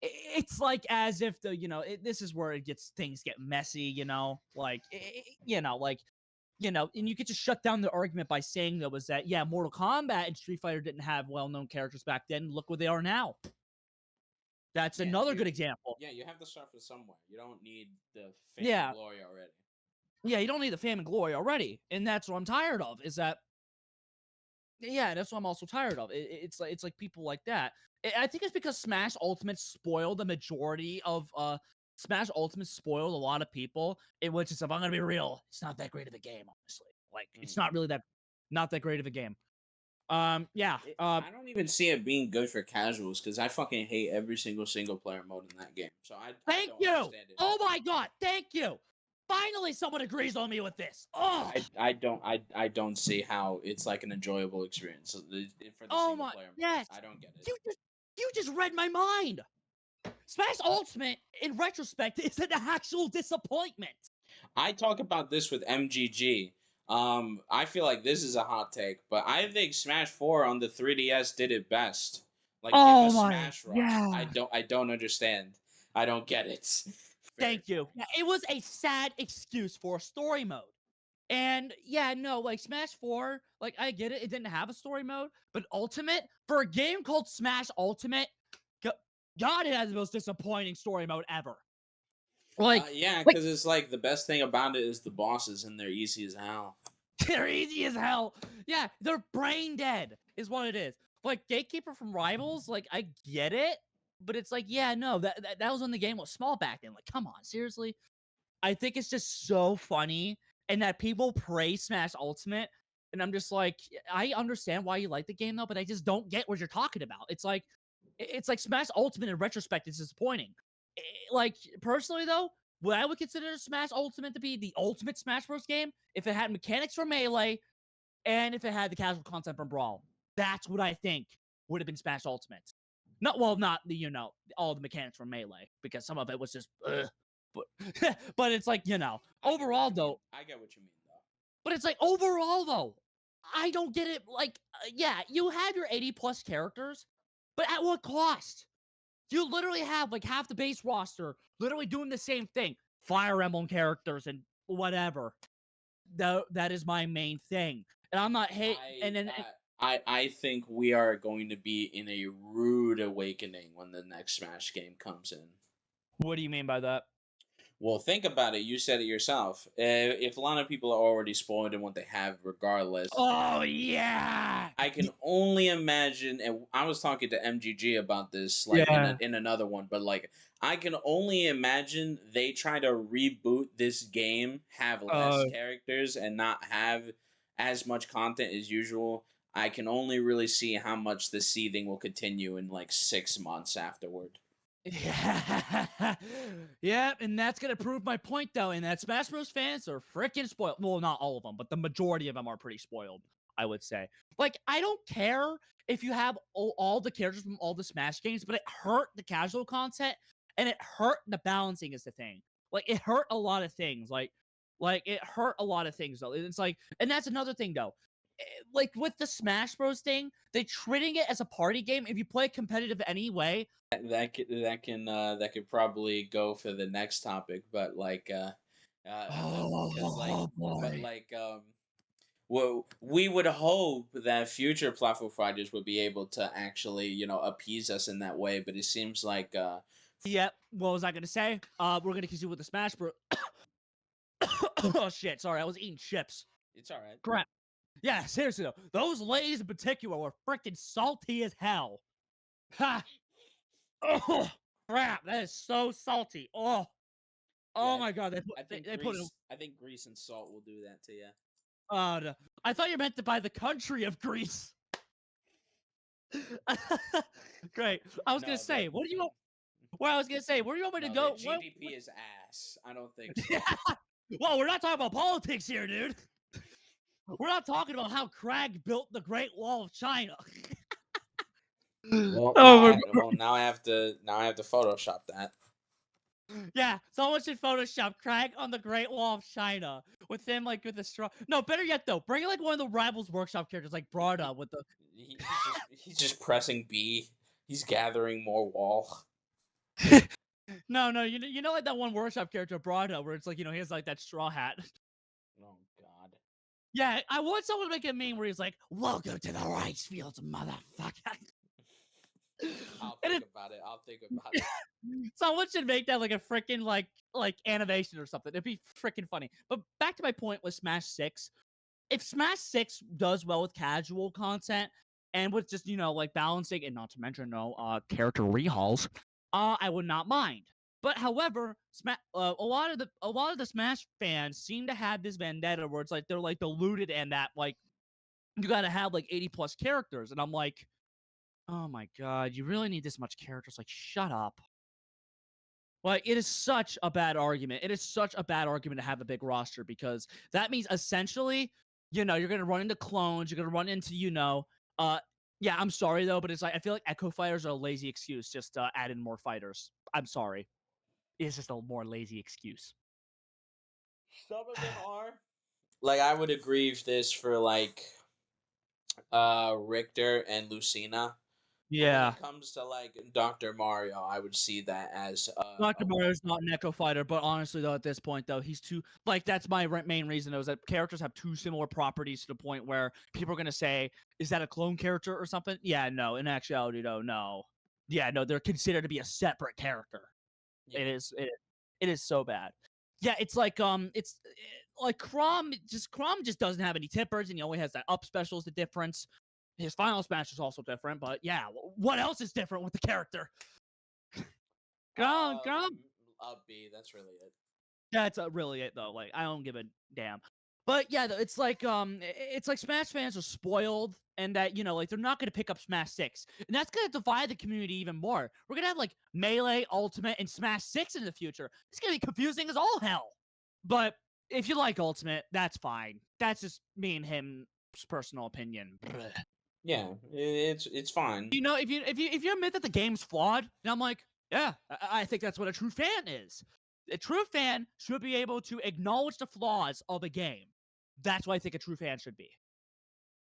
it's like as if the this is where things get messy, like and you could just shut down the argument by saying that was that Mortal Kombat and Street Fighter didn't have well-known characters back then. Look where they are now. That's another good example. Yeah, you have to start from somewhere. You don't need the fame Yeah. and glory already. Yeah, you don't need the fame and glory already, and that's what I'm tired of. Is that that's what I'm also tired of. It's like people like that. I think it's because Smash Ultimate spoiled the majority of Smash Ultimate spoiled a lot of people. In which is, if I'm gonna be real, it's not that great of a game, honestly. Like it's not really not that great of a game. I don't even see it being good for casuals because I fucking hate every single player mode in that game. So I thank don't you. understand it. Oh my god, thank you. Finally, someone agrees on me with this. Oh, I don't see how it's like an enjoyable experience for the single player mode. Yes. I don't get it. You just read my mind. Smash Ultimate, in retrospect, is an actual disappointment. I talk about this with MGG. I feel like this is a hot take, but I think Smash 4 on the 3DS did it best. Like, give a Smash Rush. Yeah. I don't understand. I don't get it. Thank you. Yeah, it was a sad excuse for a story mode. And like Smash 4, like I get it, it didn't have a story mode, but Ultimate, for a game called Smash Ultimate, God, it has the most disappointing story mode ever. Like, because it's like the best thing about it is the bosses, and they're easy as hell. They're easy as hell. Yeah, they're brain dead, is what it is. Like Gatekeeper from Rivals, like I get it, but it's like, that was when the game was small back then. Like, come on, seriously. I think it's just so funny, and that people praise Smash Ultimate, and I'm just like, I understand why you like the game though, but I just don't get what you're talking about. It's like Smash Ultimate in retrospect is disappointing. Like personally though, what I would consider Smash Ultimate to be the ultimate Smash Bros. Game if it had mechanics from Melee and if it had the casual content from Brawl. That's what I think would have been Smash Ultimate. Not the all the mechanics from Melee, because some of it was just but it's like, overall though. I get what you mean though. But it's like overall though, I don't get it. Like, you have your 80 plus characters, but at what cost? You literally have like half the base roster literally doing the same thing. Fire Emblem characters and whatever. That is my main thing. And I'm not I think we are going to be in a rude awakening when the next Smash game comes in. What do you mean by that? Well, think about it. You said it yourself. If a lot of people are already spoiled in what they have, regardless. Oh, yeah! I can only imagine, and I was talking to MGG about this, in another one, but, I can only imagine they try to reboot this game, have less characters, and not have as much content as usual. I can only really see how much the seething will continue in, 6 months afterward. Yeah, and that's gonna prove my point though, and that Smash Bros. Fans are freaking spoiled. Well, not all of them, but the majority of them are pretty spoiled, I would say. Like, I don't care if you have all the characters from all the Smash games, but it hurt the casual content, and it hurt the balancing is the thing. Like, it hurt a lot of things. Like it hurt a lot of things though. It's like, and that's another thing though. Like with the Smash Bros. Thing, they're treating it as a party game. If you play competitive anyway. That could probably go for the next topic, but well, we would hope that future platform fighters would be able to actually appease us in that way, but it seems like Yep. What was I gonna say? We're gonna continue with the Smash Bros. Oh shit! Sorry, I was eating chips. It's all right. Crap. Yeah, seriously though, those Lays in particular were freaking salty as hell. Ha! Oh crap! That is so salty. Oh my god! I think Grease and salt will do that to you. No. I thought you meant to buy the country of Greece. Great. I was gonna say, what do you want? Well, I was gonna say, where do you want me to go? GDP is ass. I don't think so. Well, we're not talking about politics here, dude. We're not talking about how Craig built the Great Wall of China. Well, now I have to Photoshop that. Yeah, someone should Photoshop Craig on the Great Wall of China with him with a straw. No, better yet though, bring one of the Rivals Workshop characters like Brada with the. He's just pressing B. He's gathering more wall. No, you know like that one workshop character, Brado, where it's like, he has like that straw hat. Oh God. Yeah, I want someone to make a meme where he's like, "Welcome to the rice fields, motherfucker." I'll And think about it. I'll think about it. someone should make that like a freaking like animation or something. It'd be freaking funny. But back to my point with Smash 6. If Smash 6 does well with casual content and with just, like balancing and not to mention character rehauls, I would not mind. But however, a lot of the Smash fans seem to have this vendetta where it's like they're like deluded and that like you got to have like 80 plus characters, and I'm like, oh my god, you really need this much characters? Like, shut up. Like, it is such a bad argument. It is such a bad argument to have a big roster because that means essentially, you're going to run into clones. You're going to run into, yeah, I'm sorry though, but it's like, I feel like Echo Fighters are a lazy excuse. Just add in more fighters. I'm sorry. It's just a more lazy excuse. Some of them are. Like, I would agree with this for like Richter and Lucina. But when Yeah. it comes to like Dr. Mario, I would see that as Dr. Mario's not an Echo Fighter, but honestly, though, at this point, though, he's too like that's my main reason. Though, is that characters have too similar properties to the point where people are gonna say, "Is that a clone character or something?" Yeah, no. In actuality, though, no. Yeah, no. They're considered to be a separate character. Yeah. It is so bad. Yeah, it's like like Crom just doesn't have any tippers, and he only has that up special is the difference. His final smash is also different, but yeah, what else is different with the character? Grom. Up B, that's really it. That's really it though. Like I don't give a damn. But yeah, it's like Smash fans are spoiled, and that like they're not gonna pick up Smash 6, and that's gonna divide the community even more. We're gonna have like Melee, Ultimate, and Smash 6 in the future. It's gonna be confusing as all hell. But if you like Ultimate, that's fine. That's just me and him's personal opinion. Yeah, it's fine. If you admit that the game's flawed, then I'm like, yeah, I think that's what a true fan is. A true fan should be able to acknowledge the flaws of a game. That's what I think a true fan should be.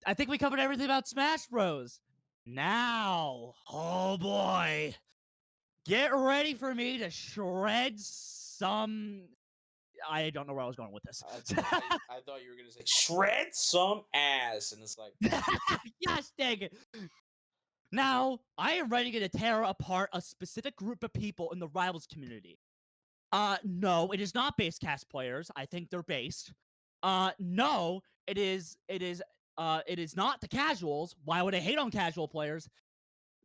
I think we covered everything about Smash Bros. Now, oh boy, get ready for me to shred some. I don't know where I was going with this. I thought you were gonna say shred some ass, and it's like, yes, dang it. Now, I am ready to tear apart a specific group of people in the Rivals community. No, it is not base cast players. I think they're based. No, it is not the casuals. Why would I hate on casual players?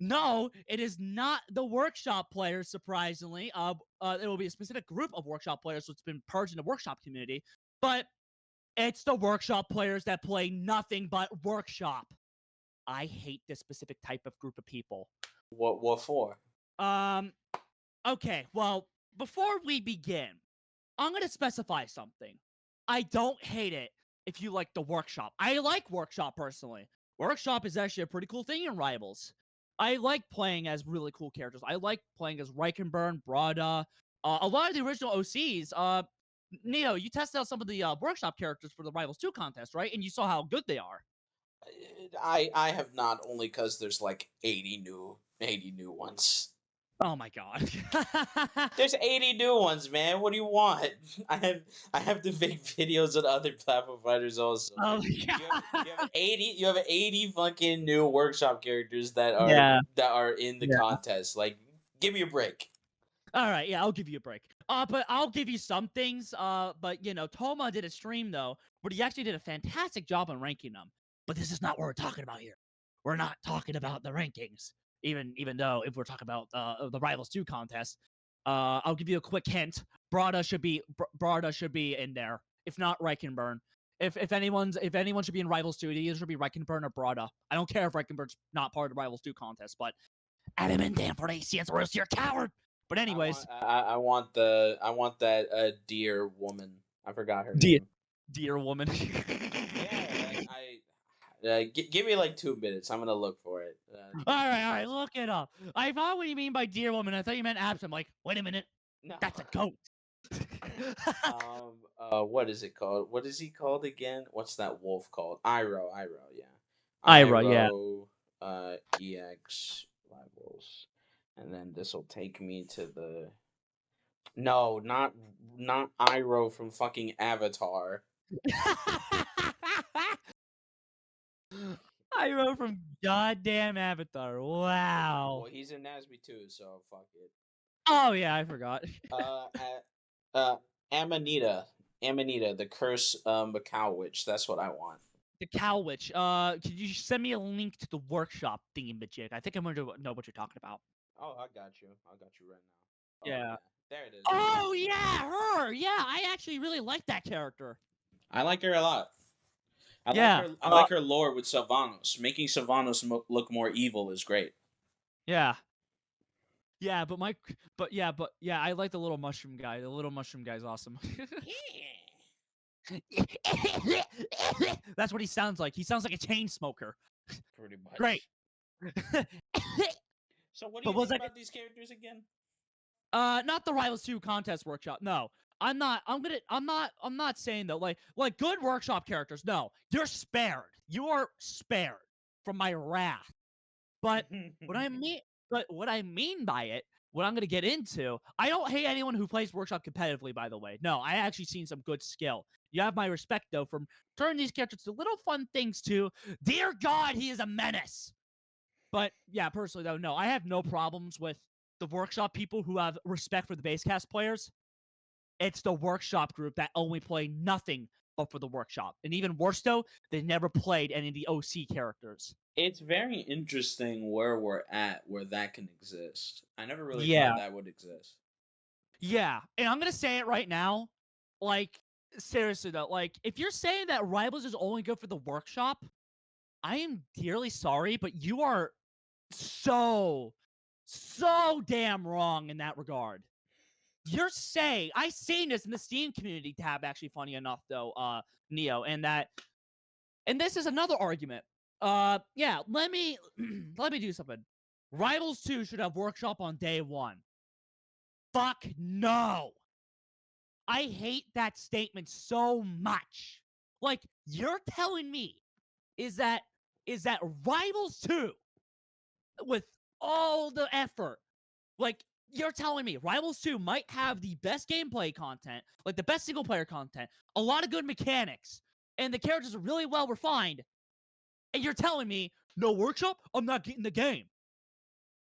No, it is not the workshop players, surprisingly. It will be a specific group of workshop players, so it's been purged in the workshop community. But it's the workshop players that play nothing but workshop. I hate this specific type of group of people. What for? Okay, well, before we begin, I'm going to specify something. I don't hate it if you like the workshop. I like workshop personally. Workshop is actually a pretty cool thing in Rivals. I like playing as really cool characters. I like playing as Reichenburn, Brada, a lot of the original OCs. Neo, you tested out some of the workshop characters for the Rivals 2 contest, right? And you saw how good they are. I have not, only because there's like 80 new ones. Oh my god. There's 80 new ones, man. What do you want? I have to make videos on other platform fighters also. Oh You have 80 fucking new workshop characters that are Yeah. in the contest. Like, give me a break. All right, yeah, I'll give you a break. But I'll give you some things. But Toma did a stream though, where he actually did a fantastic job on ranking them. But this is not what we're talking about here. We're not talking about the rankings. Even though if we're talking about the Rivals 2 contest, I'll give you a quick hint. Brada should be in there. If not Reichenburn. If anyone should be in Rivals 2, it either should be Reichenburn or Brada. I don't care if Reichenburn's not part of the Rivals 2 contest, but add him in, damn for ACS, or else you're a coward. But anyways, I want that dear woman. I forgot her name. Dear woman. Give me like 2 minutes. I'm gonna look for it. All right, look it up. I thought what you mean by dear woman. I thought you meant absent. I'm like, wait a minute, no. That's a goat. What is it called? What is he called again? What's that wolf called? Iroh, yeah. Iroh, yeah. EX Rivals. And then this will take me to the... No, not Iroh from fucking Avatar. I wrote from goddamn Avatar. Wow. Well, he's in NASB too, so fuck it. Oh yeah, I forgot. Uh, Amanita, the curse Macau witch. That's what I want. The Cow Witch. Could you send me a link to the workshop thingy majig? I think I'm going to know what you're talking about. Oh, I got you. Right now. Oh, Yeah. there it is. Oh yeah, her. Yeah, I actually really like that character. I like her a lot. Yeah. I like her lore with Sylvanos. Making Sylvanos look more evil is great. Yeah. Yeah, but yeah, I like the little mushroom guy. The little mushroom guy's awesome. That's what he sounds like. He sounds like a chain smoker. Pretty much. Great. So what do you think about these characters again? Not the Rivals 2 contest workshop. No. I'm not saying though, like good workshop characters, no. You're spared. You are spared from my wrath. But what I mean by it, what I'm gonna get into, I don't hate anyone who plays workshop competitively, by the way. No, I actually seen some good skill. You have my respect though, from turning these characters to little fun things too. Dear God, he is a menace. But yeah, personally though, no, I have no problems with the workshop people who have respect for the basecast players. It's the workshop group that only play nothing but for the workshop. And even worse though, they never played any of the OC characters. It's very interesting where we're at, where that can exist. I never really Yeah. thought that would exist. Yeah, and I'm gonna say it right now. Like, seriously though, like, if you're saying that Rivals is only good for the workshop, I am dearly sorry, but you are so damn wrong in that regard. You're saying, I seen this in the Steam community tab, actually, funny enough, though, Neo, and this is another argument. Yeah, let me do something. Rivals 2 should have workshop on day 1. Fuck no. I hate that statement so much. Like, you're telling me is that Rivals 2, with all the effort, like, you're telling me Rivals 2 might have the best gameplay content, like the best single player content, a lot of good mechanics, and the characters are really well refined, and you're telling me no workshop? I'm not getting the game.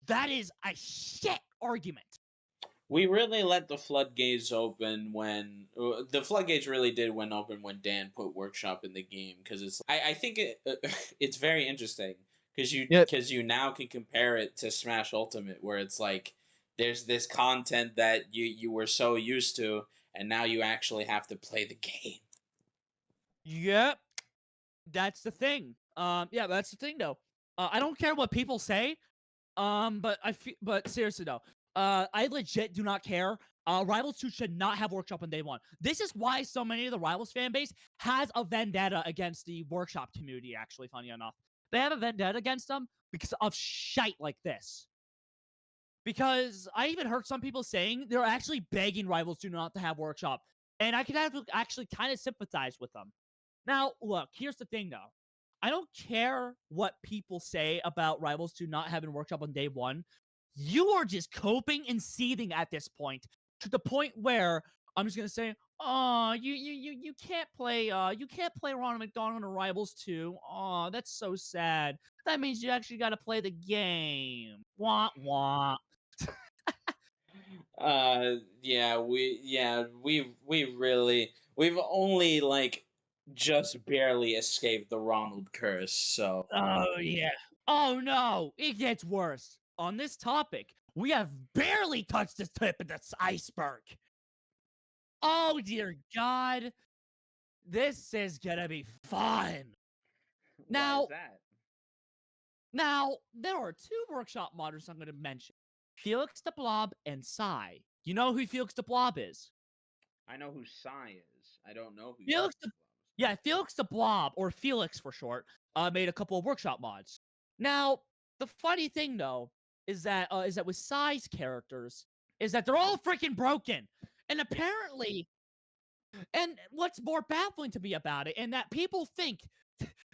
That is a shit argument. We really let the floodgates open when the floodgates really did open when Dan put workshop in the game, because I think it's very interesting because you now can compare it to Smash Ultimate, where it's like there's this content that you were so used to, and now you actually have to play the game. Yep, that's the thing. Yeah, that's the thing though. I don't care what people say. But seriously though, I legit do not care. Rivals 2 should not have workshop on day 1. This is why so many of the Rivals fan base has a vendetta against the workshop community, actually, funny enough. They have a vendetta against them because of shite like this. Because I even heard some people saying they're actually begging Rivals 2 not to have workshop. And I could actually kind of sympathize with them. Now, look, here's the thing though. I don't care what people say about Rivals 2 not having workshop on day 1. You are just coping and seething at this point, to the point where I'm just gonna say, "Oh, you can't play Ronald McDonald in Rivals 2. Oh, that's so sad. That means you actually got to play the game." Wah wah. We've only like just barely escaped the Ronald curse, so Oh yeah. Oh no, it gets worse. On this topic, we have barely touched the tip of this iceberg. Oh dear God, this is gonna be fun. why is that? Now, there are 2 workshop modders I'm gonna mention: Felix the Blob and Psy. You know who Felix the Blob is? I know who Psy is. I don't know who Felix Blob is. Yeah, Felix the Blob, or Felix for short, made a couple of workshop mods. Now, the funny thing though is that with Psy's characters, is that they're all freaking broken, and apparently, and what's more baffling to me about it, and that people think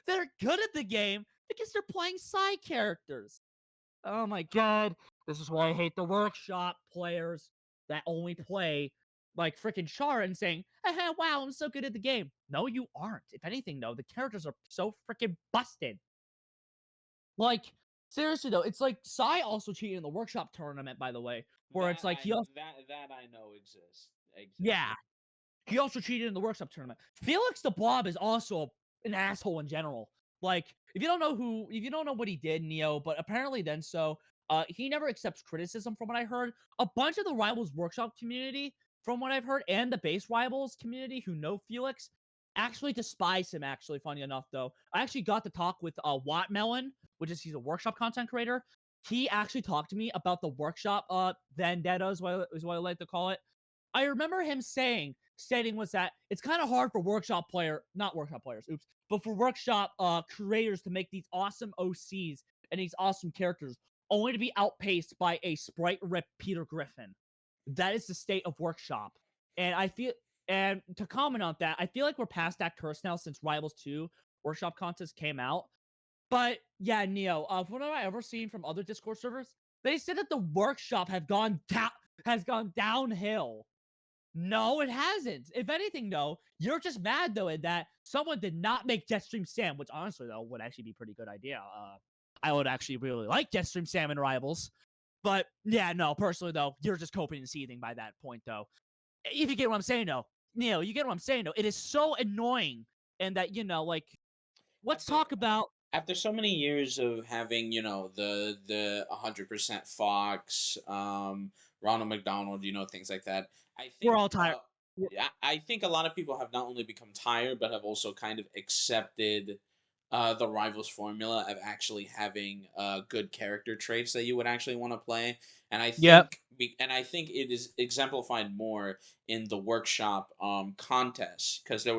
they're good at the game because they're playing Psy characters. Oh my god. This is why I hate the workshop players that only play like freaking Char and saying, wow, I'm so good at the game. No, you aren't. If anything, though, the characters are so freaking busted. Like, seriously though, it's like Sai also cheated in the workshop tournament, by the way, where it's That like I he also, that I know exists. yeah, he also cheated in the workshop tournament. Felix the Blob is also an asshole in general. Like, if you don't know what he did, Neo, but apparently then so, he never accepts criticism from what I heard. A bunch of the Rivals Workshop community, from what I've heard, and the base Rivals community who know Felix, actually despise him, actually, funny enough, though. I actually got to talk with Wattmelon, which is he's a workshop content creator. He actually talked to me about the workshop vendetta is what I like to call it. I remember him stating was that it's kind of hard for not workshop players, oops, but for workshop creators to make these awesome OCs and these awesome characters only to be outpaced by a sprite rip Peter Griffin. That is the state of workshop. And and to comment on that, I feel like we're past that curse now since Rivals 2 workshop contest came out. But yeah, Neo, from what I've ever seen from other Discord servers, they said that the workshop has gone downhill. No, it hasn't. If anything, though, you're just mad though in that someone did not make Jetstream Sam, which honestly though would actually be a pretty good idea. I would actually really like Jetstream Sam in Rivals. But yeah, no, personally though, you're just coping and seething by that point though. If you get what I'm saying though, Neil, you get what I'm saying though. It is so annoying, and that like let's After talk about after so many years of having, the 100% Fox, Ronald McDonald, things like that, I we're think all tired. I think a lot of people have not only become tired but have also kind of accepted the rivals formula of actually having good character traits that you would actually want to play. And Yep. I think it is exemplified more in the workshop contests, Yep.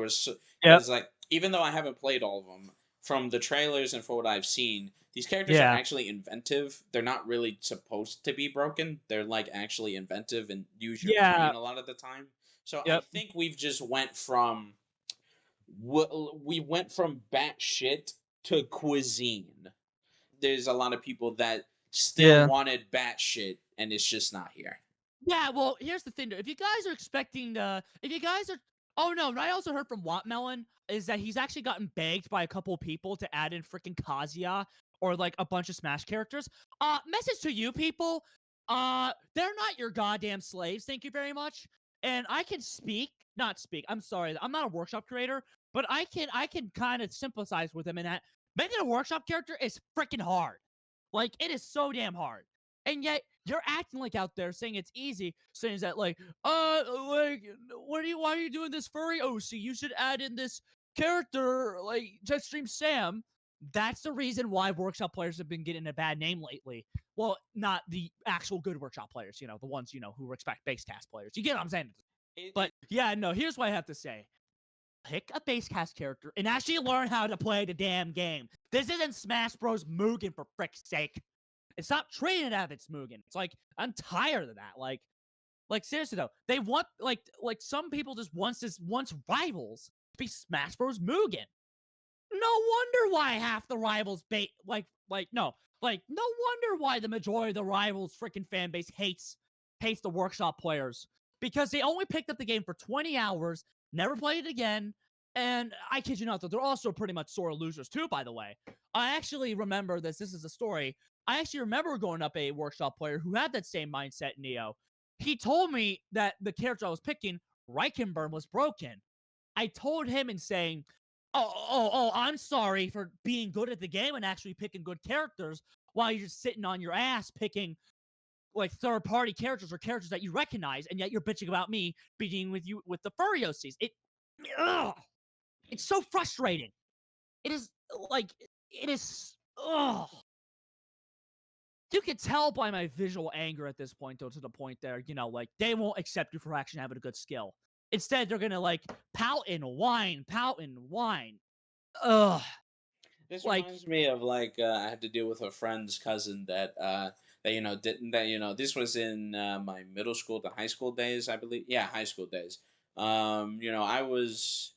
because, like, even though I haven't played all of them, from the trailers and for what I've seen, these characters are Yeah. actually inventive. They're not really supposed to be broken. They're like actually inventive and use your Yeah. brain a lot of the time. So I Yep. think we went from batshit to cuisine. There's a lot of people that still Yeah. wanted batshit, and it's just not here. Yeah, well, here's the thing, though. If you guys are expecting if you guys are, oh no, what I also heard from Wattmelon is that he's actually gotten begged by a couple people to add in freaking Kazuya or like a bunch of Smash characters. Message to you people, they're not your goddamn slaves. Thank you very much. And I can not speak. I'm sorry, I'm not a workshop creator, but I can kind of sympathize with him in that making a workshop character is freaking hard. Like it is so damn hard. And yet you're acting like out there saying it's easy, saying that like why are you doing this furry OC? You should add in this character like Jetstream Sam. That's the reason why workshop players have been getting a bad name lately. Well, not the actual good workshop players, the ones who respect base cast players. You get what I'm saying? It, But it, yeah, no. Here's what I have to say: pick a base cast character and actually learn how to play the damn game. This isn't Smash Bros. Mugen for frick's sake. It's not treating it as it's Mugen. It's like I'm tired of that. Like seriously though, they want like some people just wants rivals to be Smash Bros. Mugen. No wonder why half the rivals no wonder why the majority of the rivals freaking fan base hates the workshop players because they only picked up the game for 20 hours, never played it again, and I kid you not, they're also pretty much sore losers too, by the way. I actually remember this is a story. I actually remember going up a workshop player who had that same mindset, Neo. He told me that the character I was picking, Reichenberg, was broken. I told him and saying, I'm sorry for being good at the game and actually picking good characters while you're just sitting on your ass picking like third party characters or characters that you recognize, and yet you're bitching about me beating with you with the furry OCs. Ugh, it's so frustrating. It is like it is. Ugh. You can tell by my visual anger at this point, though, to the point there, like they won't accept you for actually having a good skill. Instead, they're gonna like pout and whine, pout and whine. Ugh. this Like, reminds me of, like, I had to deal with a friend's cousin that didn't that this was in my middle school to high school days, I believe. Yeah, high school days. I was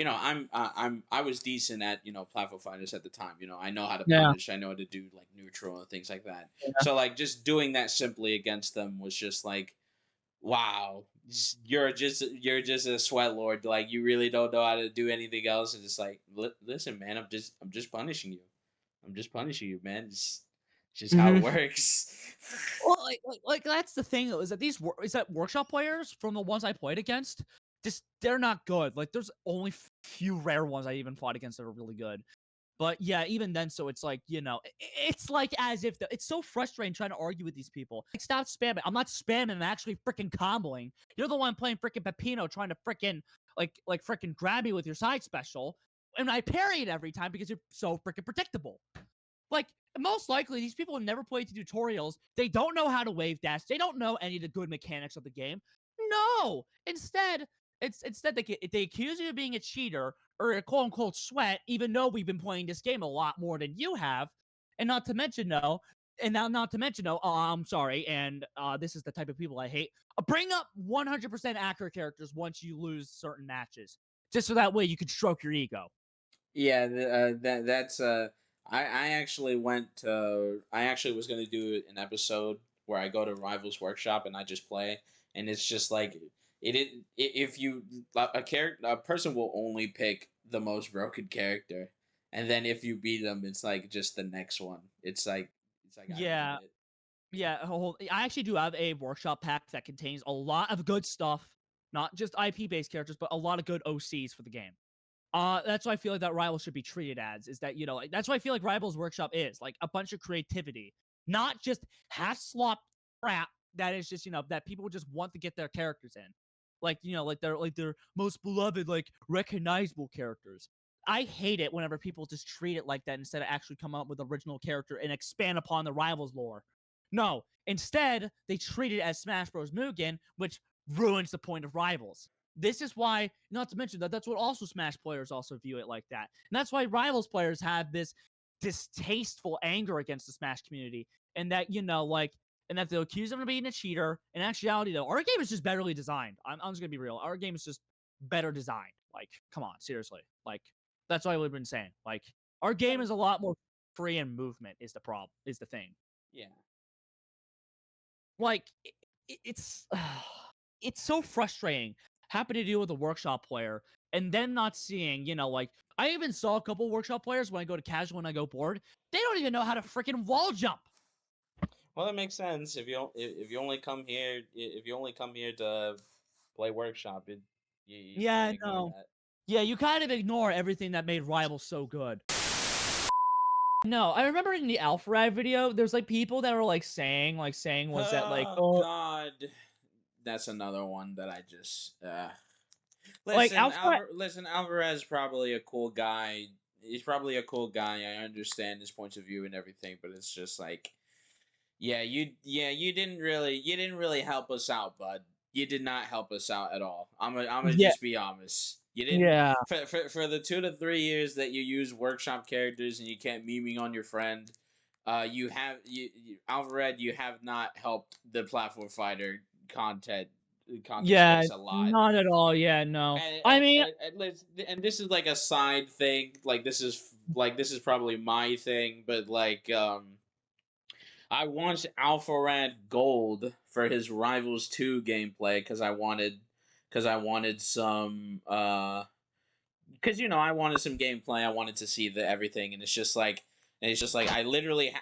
I was decent at platform fighters at the time. I know how to Yeah. punish. I know how to do like neutral and things like that. So like just doing that simply against them was just like, wow, you're just a sweat lord. Like you really don't know how to do anything else. And it's like, listen, man, I'm just punishing you. I'm just punishing you, man. It's just how it works. Well, like that's the thing though, is that is that workshop players from the ones I played against, just they're not good. Like there's only few rare ones I even fought against that are really good. But yeah, even then, so it's like, it's like as if it's so frustrating trying to argue with these people. Like, stop spamming. I'm not spamming. I'm actually freaking comboing. You're the one playing freaking Pepino trying to freaking like freaking grab me with your side special, and I parry it every time because you're so freaking predictable. Like, most likely, these people have never played the tutorials. They don't know how to wave dash. They don't know any of the good mechanics of the game. No! Instead, they accuse you of being a cheater or a quote-unquote sweat, even though we've been playing this game a lot more than you have. And not to mention, no, I'm sorry, and this is the type of people I hate. Bring up 100% accurate characters once you lose certain matches. Just so that way you could stroke your ego. Yeah, that's I actually was gonna do an episode where I go to Rivals Workshop and I just play, and it's just like if you a person will only pick the most broken character, and then if you beat them, it's like just the next one. It's like I Yeah. hate it. Yeah, I actually do have a workshop pack that contains a lot of good stuff, not just IP-based characters, but a lot of good OCs for the game. That's why I feel like that Rivals should be treated as, is that, like, that's why I feel like Rivals Workshop is, like, a bunch of creativity, not just half-slop crap that is just, that people just want to get their characters in. Like, like their most beloved, like, recognizable characters. I hate it whenever people just treat it like that instead of actually come up with original character and expand upon the Rivals lore. No, instead, they treat it as Smash Bros. Mugen, which ruins the point of Rivals. This is why, not to mention that's what also Smash players also view it like that. And that's why Rivals players have this distasteful anger against the Smash community. And that, and that they'll accuse them of being a cheater. In actuality, though, our game is just betterly designed. I'm just going to be real. Our game is just better designed. Like, come on, seriously. Like, that's what we've been saying. Like, our game is a lot more free in movement is the problem, is the thing. Yeah. Like, it's it's so frustrating having to deal with a workshop player and then not seeing, like, I even saw a couple workshop players when I go to casual and I go board. They don't even know how to freaking wall jump. Well, that makes sense. If you only come here to play workshop, you Yeah, kind of ignore no. that. Yeah, you kind of ignore everything that made Rivals so good. No, I remember in the Alpharad video, there's like people that were like saying was that like, Oh oh, God, that's another one that I just. like Listen, Alpharad. Listen, Alvarez is probably a cool guy. He's probably a cool guy. I understand his points of view and everything, but it's just like, you didn't really help us out, bud. You did not help us out at all. I'm gonna Yeah, just be honest. You didn't yeah, for the 2 to 3 years that you use workshop characters and you can't memeing on your friend. Alvarez, you have not helped the platform fighter content yeah, space a lot. not at all. Yeah, no. And I mean, this is like a side thing. This is probably my thing, but like I want Alpharad Gold for his Rivals 2 gameplay because I wanted some because I wanted some gameplay. I wanted to see the everything, and it's just like I'm literally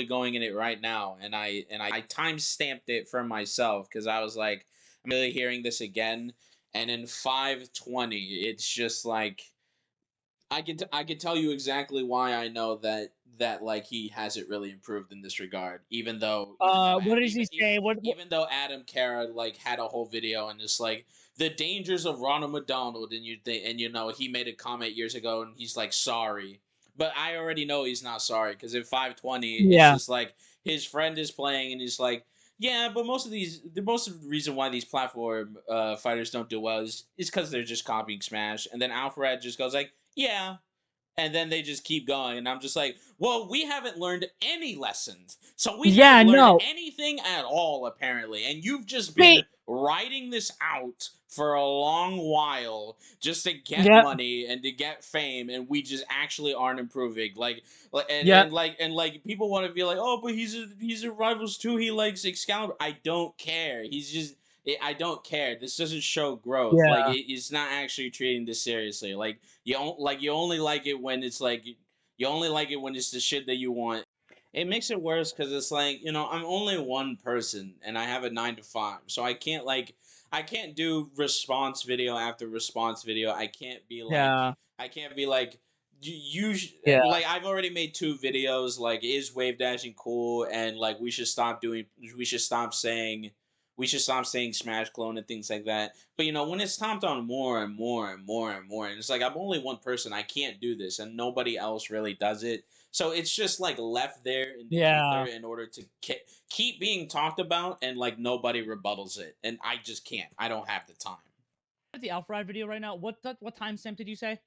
going in it right now, and I time stamped it for myself because I was like, I'm really hearing this again, and in 5:20, it's just like I can tell you exactly why I know that like he hasn't really improved in this regard, what does he say? What even though Adam Kara like had a whole video and it's like the dangers of Ronald McDonald, and he made a comment years ago and he's like sorry, but I already know he's not sorry because in 5:20 it's Yeah, just like his friend is playing and he's like, yeah, but most of the reason why these platform fighters don't do well is because they're just copying Smash, and then Alfred just goes like, yeah, and then they just keep going, and I'm just like, well, we haven't learned any lessons, so we yeah, haven't learned no. anything at all apparently, and you've just been See, riding this out for a long while just to get Yep. money and to get fame, and we just actually aren't improving. Yep. And people want to be like, oh, but he's a Rivals 2. He likes Excalibur. I don't care. I don't care. This doesn't show growth. Like Yeah. it's not actually treating this seriously. You only like it when it's like you only like it when it's the shit that you want. It makes it worse because it's like, I'm only one person and I have a 9 to 5, so I can't do response video after response video. Yeah. I can't be like Yeah. like I've already made 2 videos, like is wave dashing cool, and like we should stop saying Smash Clone and things like that. But when it's stomped on more and more and more and more, and it's like I'm only one person, I can't do this, and nobody else really does it. So it's just like left there in the ether Yeah. in order to keep being talked about, and like nobody rebuttals it, and I just can't. I don't have the time. The Alpharad video right now. What timestamp did you say?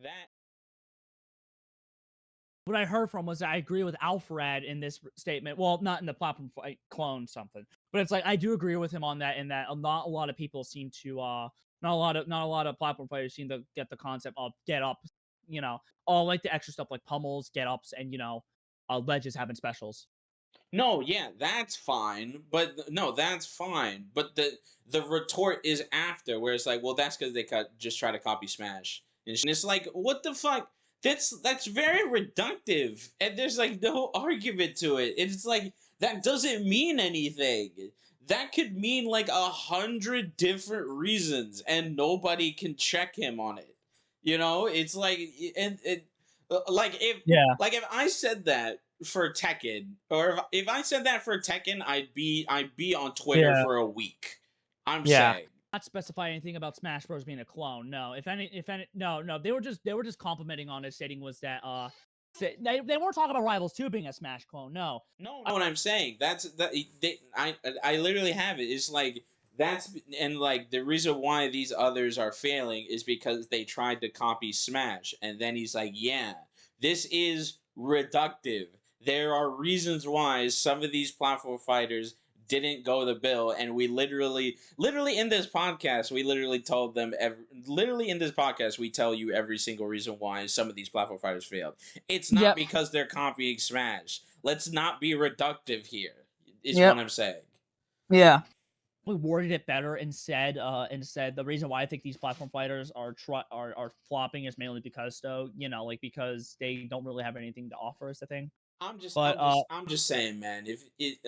That What I heard from was that I agree with Alpharad in this statement. Well, not in the platform fight clone something, but it's like I do agree with him on that. In that, not a lot of people seem to not a lot of platform fighters seem to get the concept of get up. All like the extra stuff like pummels, get ups, and ledges having specials. No, yeah, that's fine. But no, that's fine. But the retort is after, where it's like, well, that's because they just try to copy Smash, and it's like, what the fuck? That's very reductive, and there's like no argument to it. It's like that doesn't mean anything. That could mean like 100 different reasons, and nobody can check him on it. It's like, and it like Yeah. if I said that for Tekken, or if I said that for Tekken, I'd be on Twitter Yeah. for a week. I'm Yeah. saying. Not specify anything about Smash Bros being a clone. No, if any, no. They were just complimenting on it, stating was that they weren't talking about Rivals 2 being a Smash clone. No. No, what I'm saying. I literally have it. It's like that's and like the reason why these others are failing is because they tried to copy Smash, and then he's like, yeah, this is reductive. There are reasons why some of these platform fighters didn't go the bill, and we literally in this podcast we literally told them literally in this podcast we tell you every single reason why some of these platform fighters failed. It's not Yep. because they're copying Smash. Let's not be reductive here. Is Yep. what I'm saying. Yeah. We worded it better and said the reason why I think these platform fighters are flopping is mainly because because they don't really have anything to offer is the thing. But I'm just saying, man.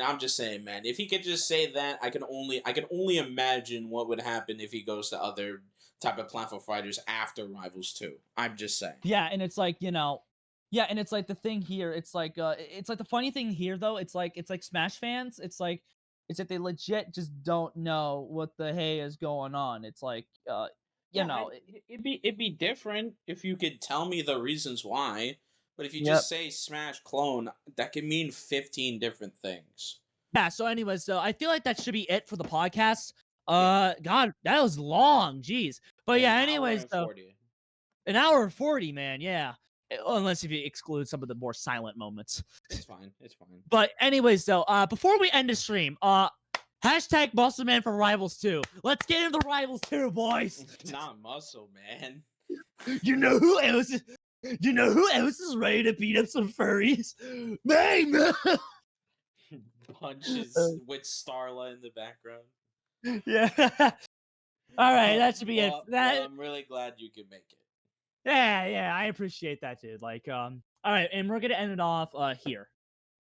I'm just saying, man. If he could just say that, I can only imagine what would happen if he goes to other type of platform fighters after Rivals 2. I'm just saying. yeah, and it's like yeah, and it's like the thing here. It's like the funny thing here though. It's like Smash fans. It's that they legit just don't know what the hey is going on. It's like Yeah, it'd be different if you could tell me the reasons why. But if you Yep. just say Smash clone, that can mean 15 different things. Yeah. So, anyways, I feel like that should be it for the podcast. Yeah. God, that was long. Jeez. But An yeah. hour Anyways, and 40. an hour and 40, man. Yeah. Unless if you exclude some of the more silent moments. It's fine. It's fine. But anyways, though, before we end the stream, hashtag Muscle Man for Rivals 2. Let's get into Rivals 2, boys. Not Muscle Man. You know who else is? You know who else is ready to beat up some furries? Me. Punches with Starla in the background. Yeah. All right, that should be it. Well, I'm really glad you could make it. Yeah, I appreciate that, dude. Like, all right, and we're gonna end it off here.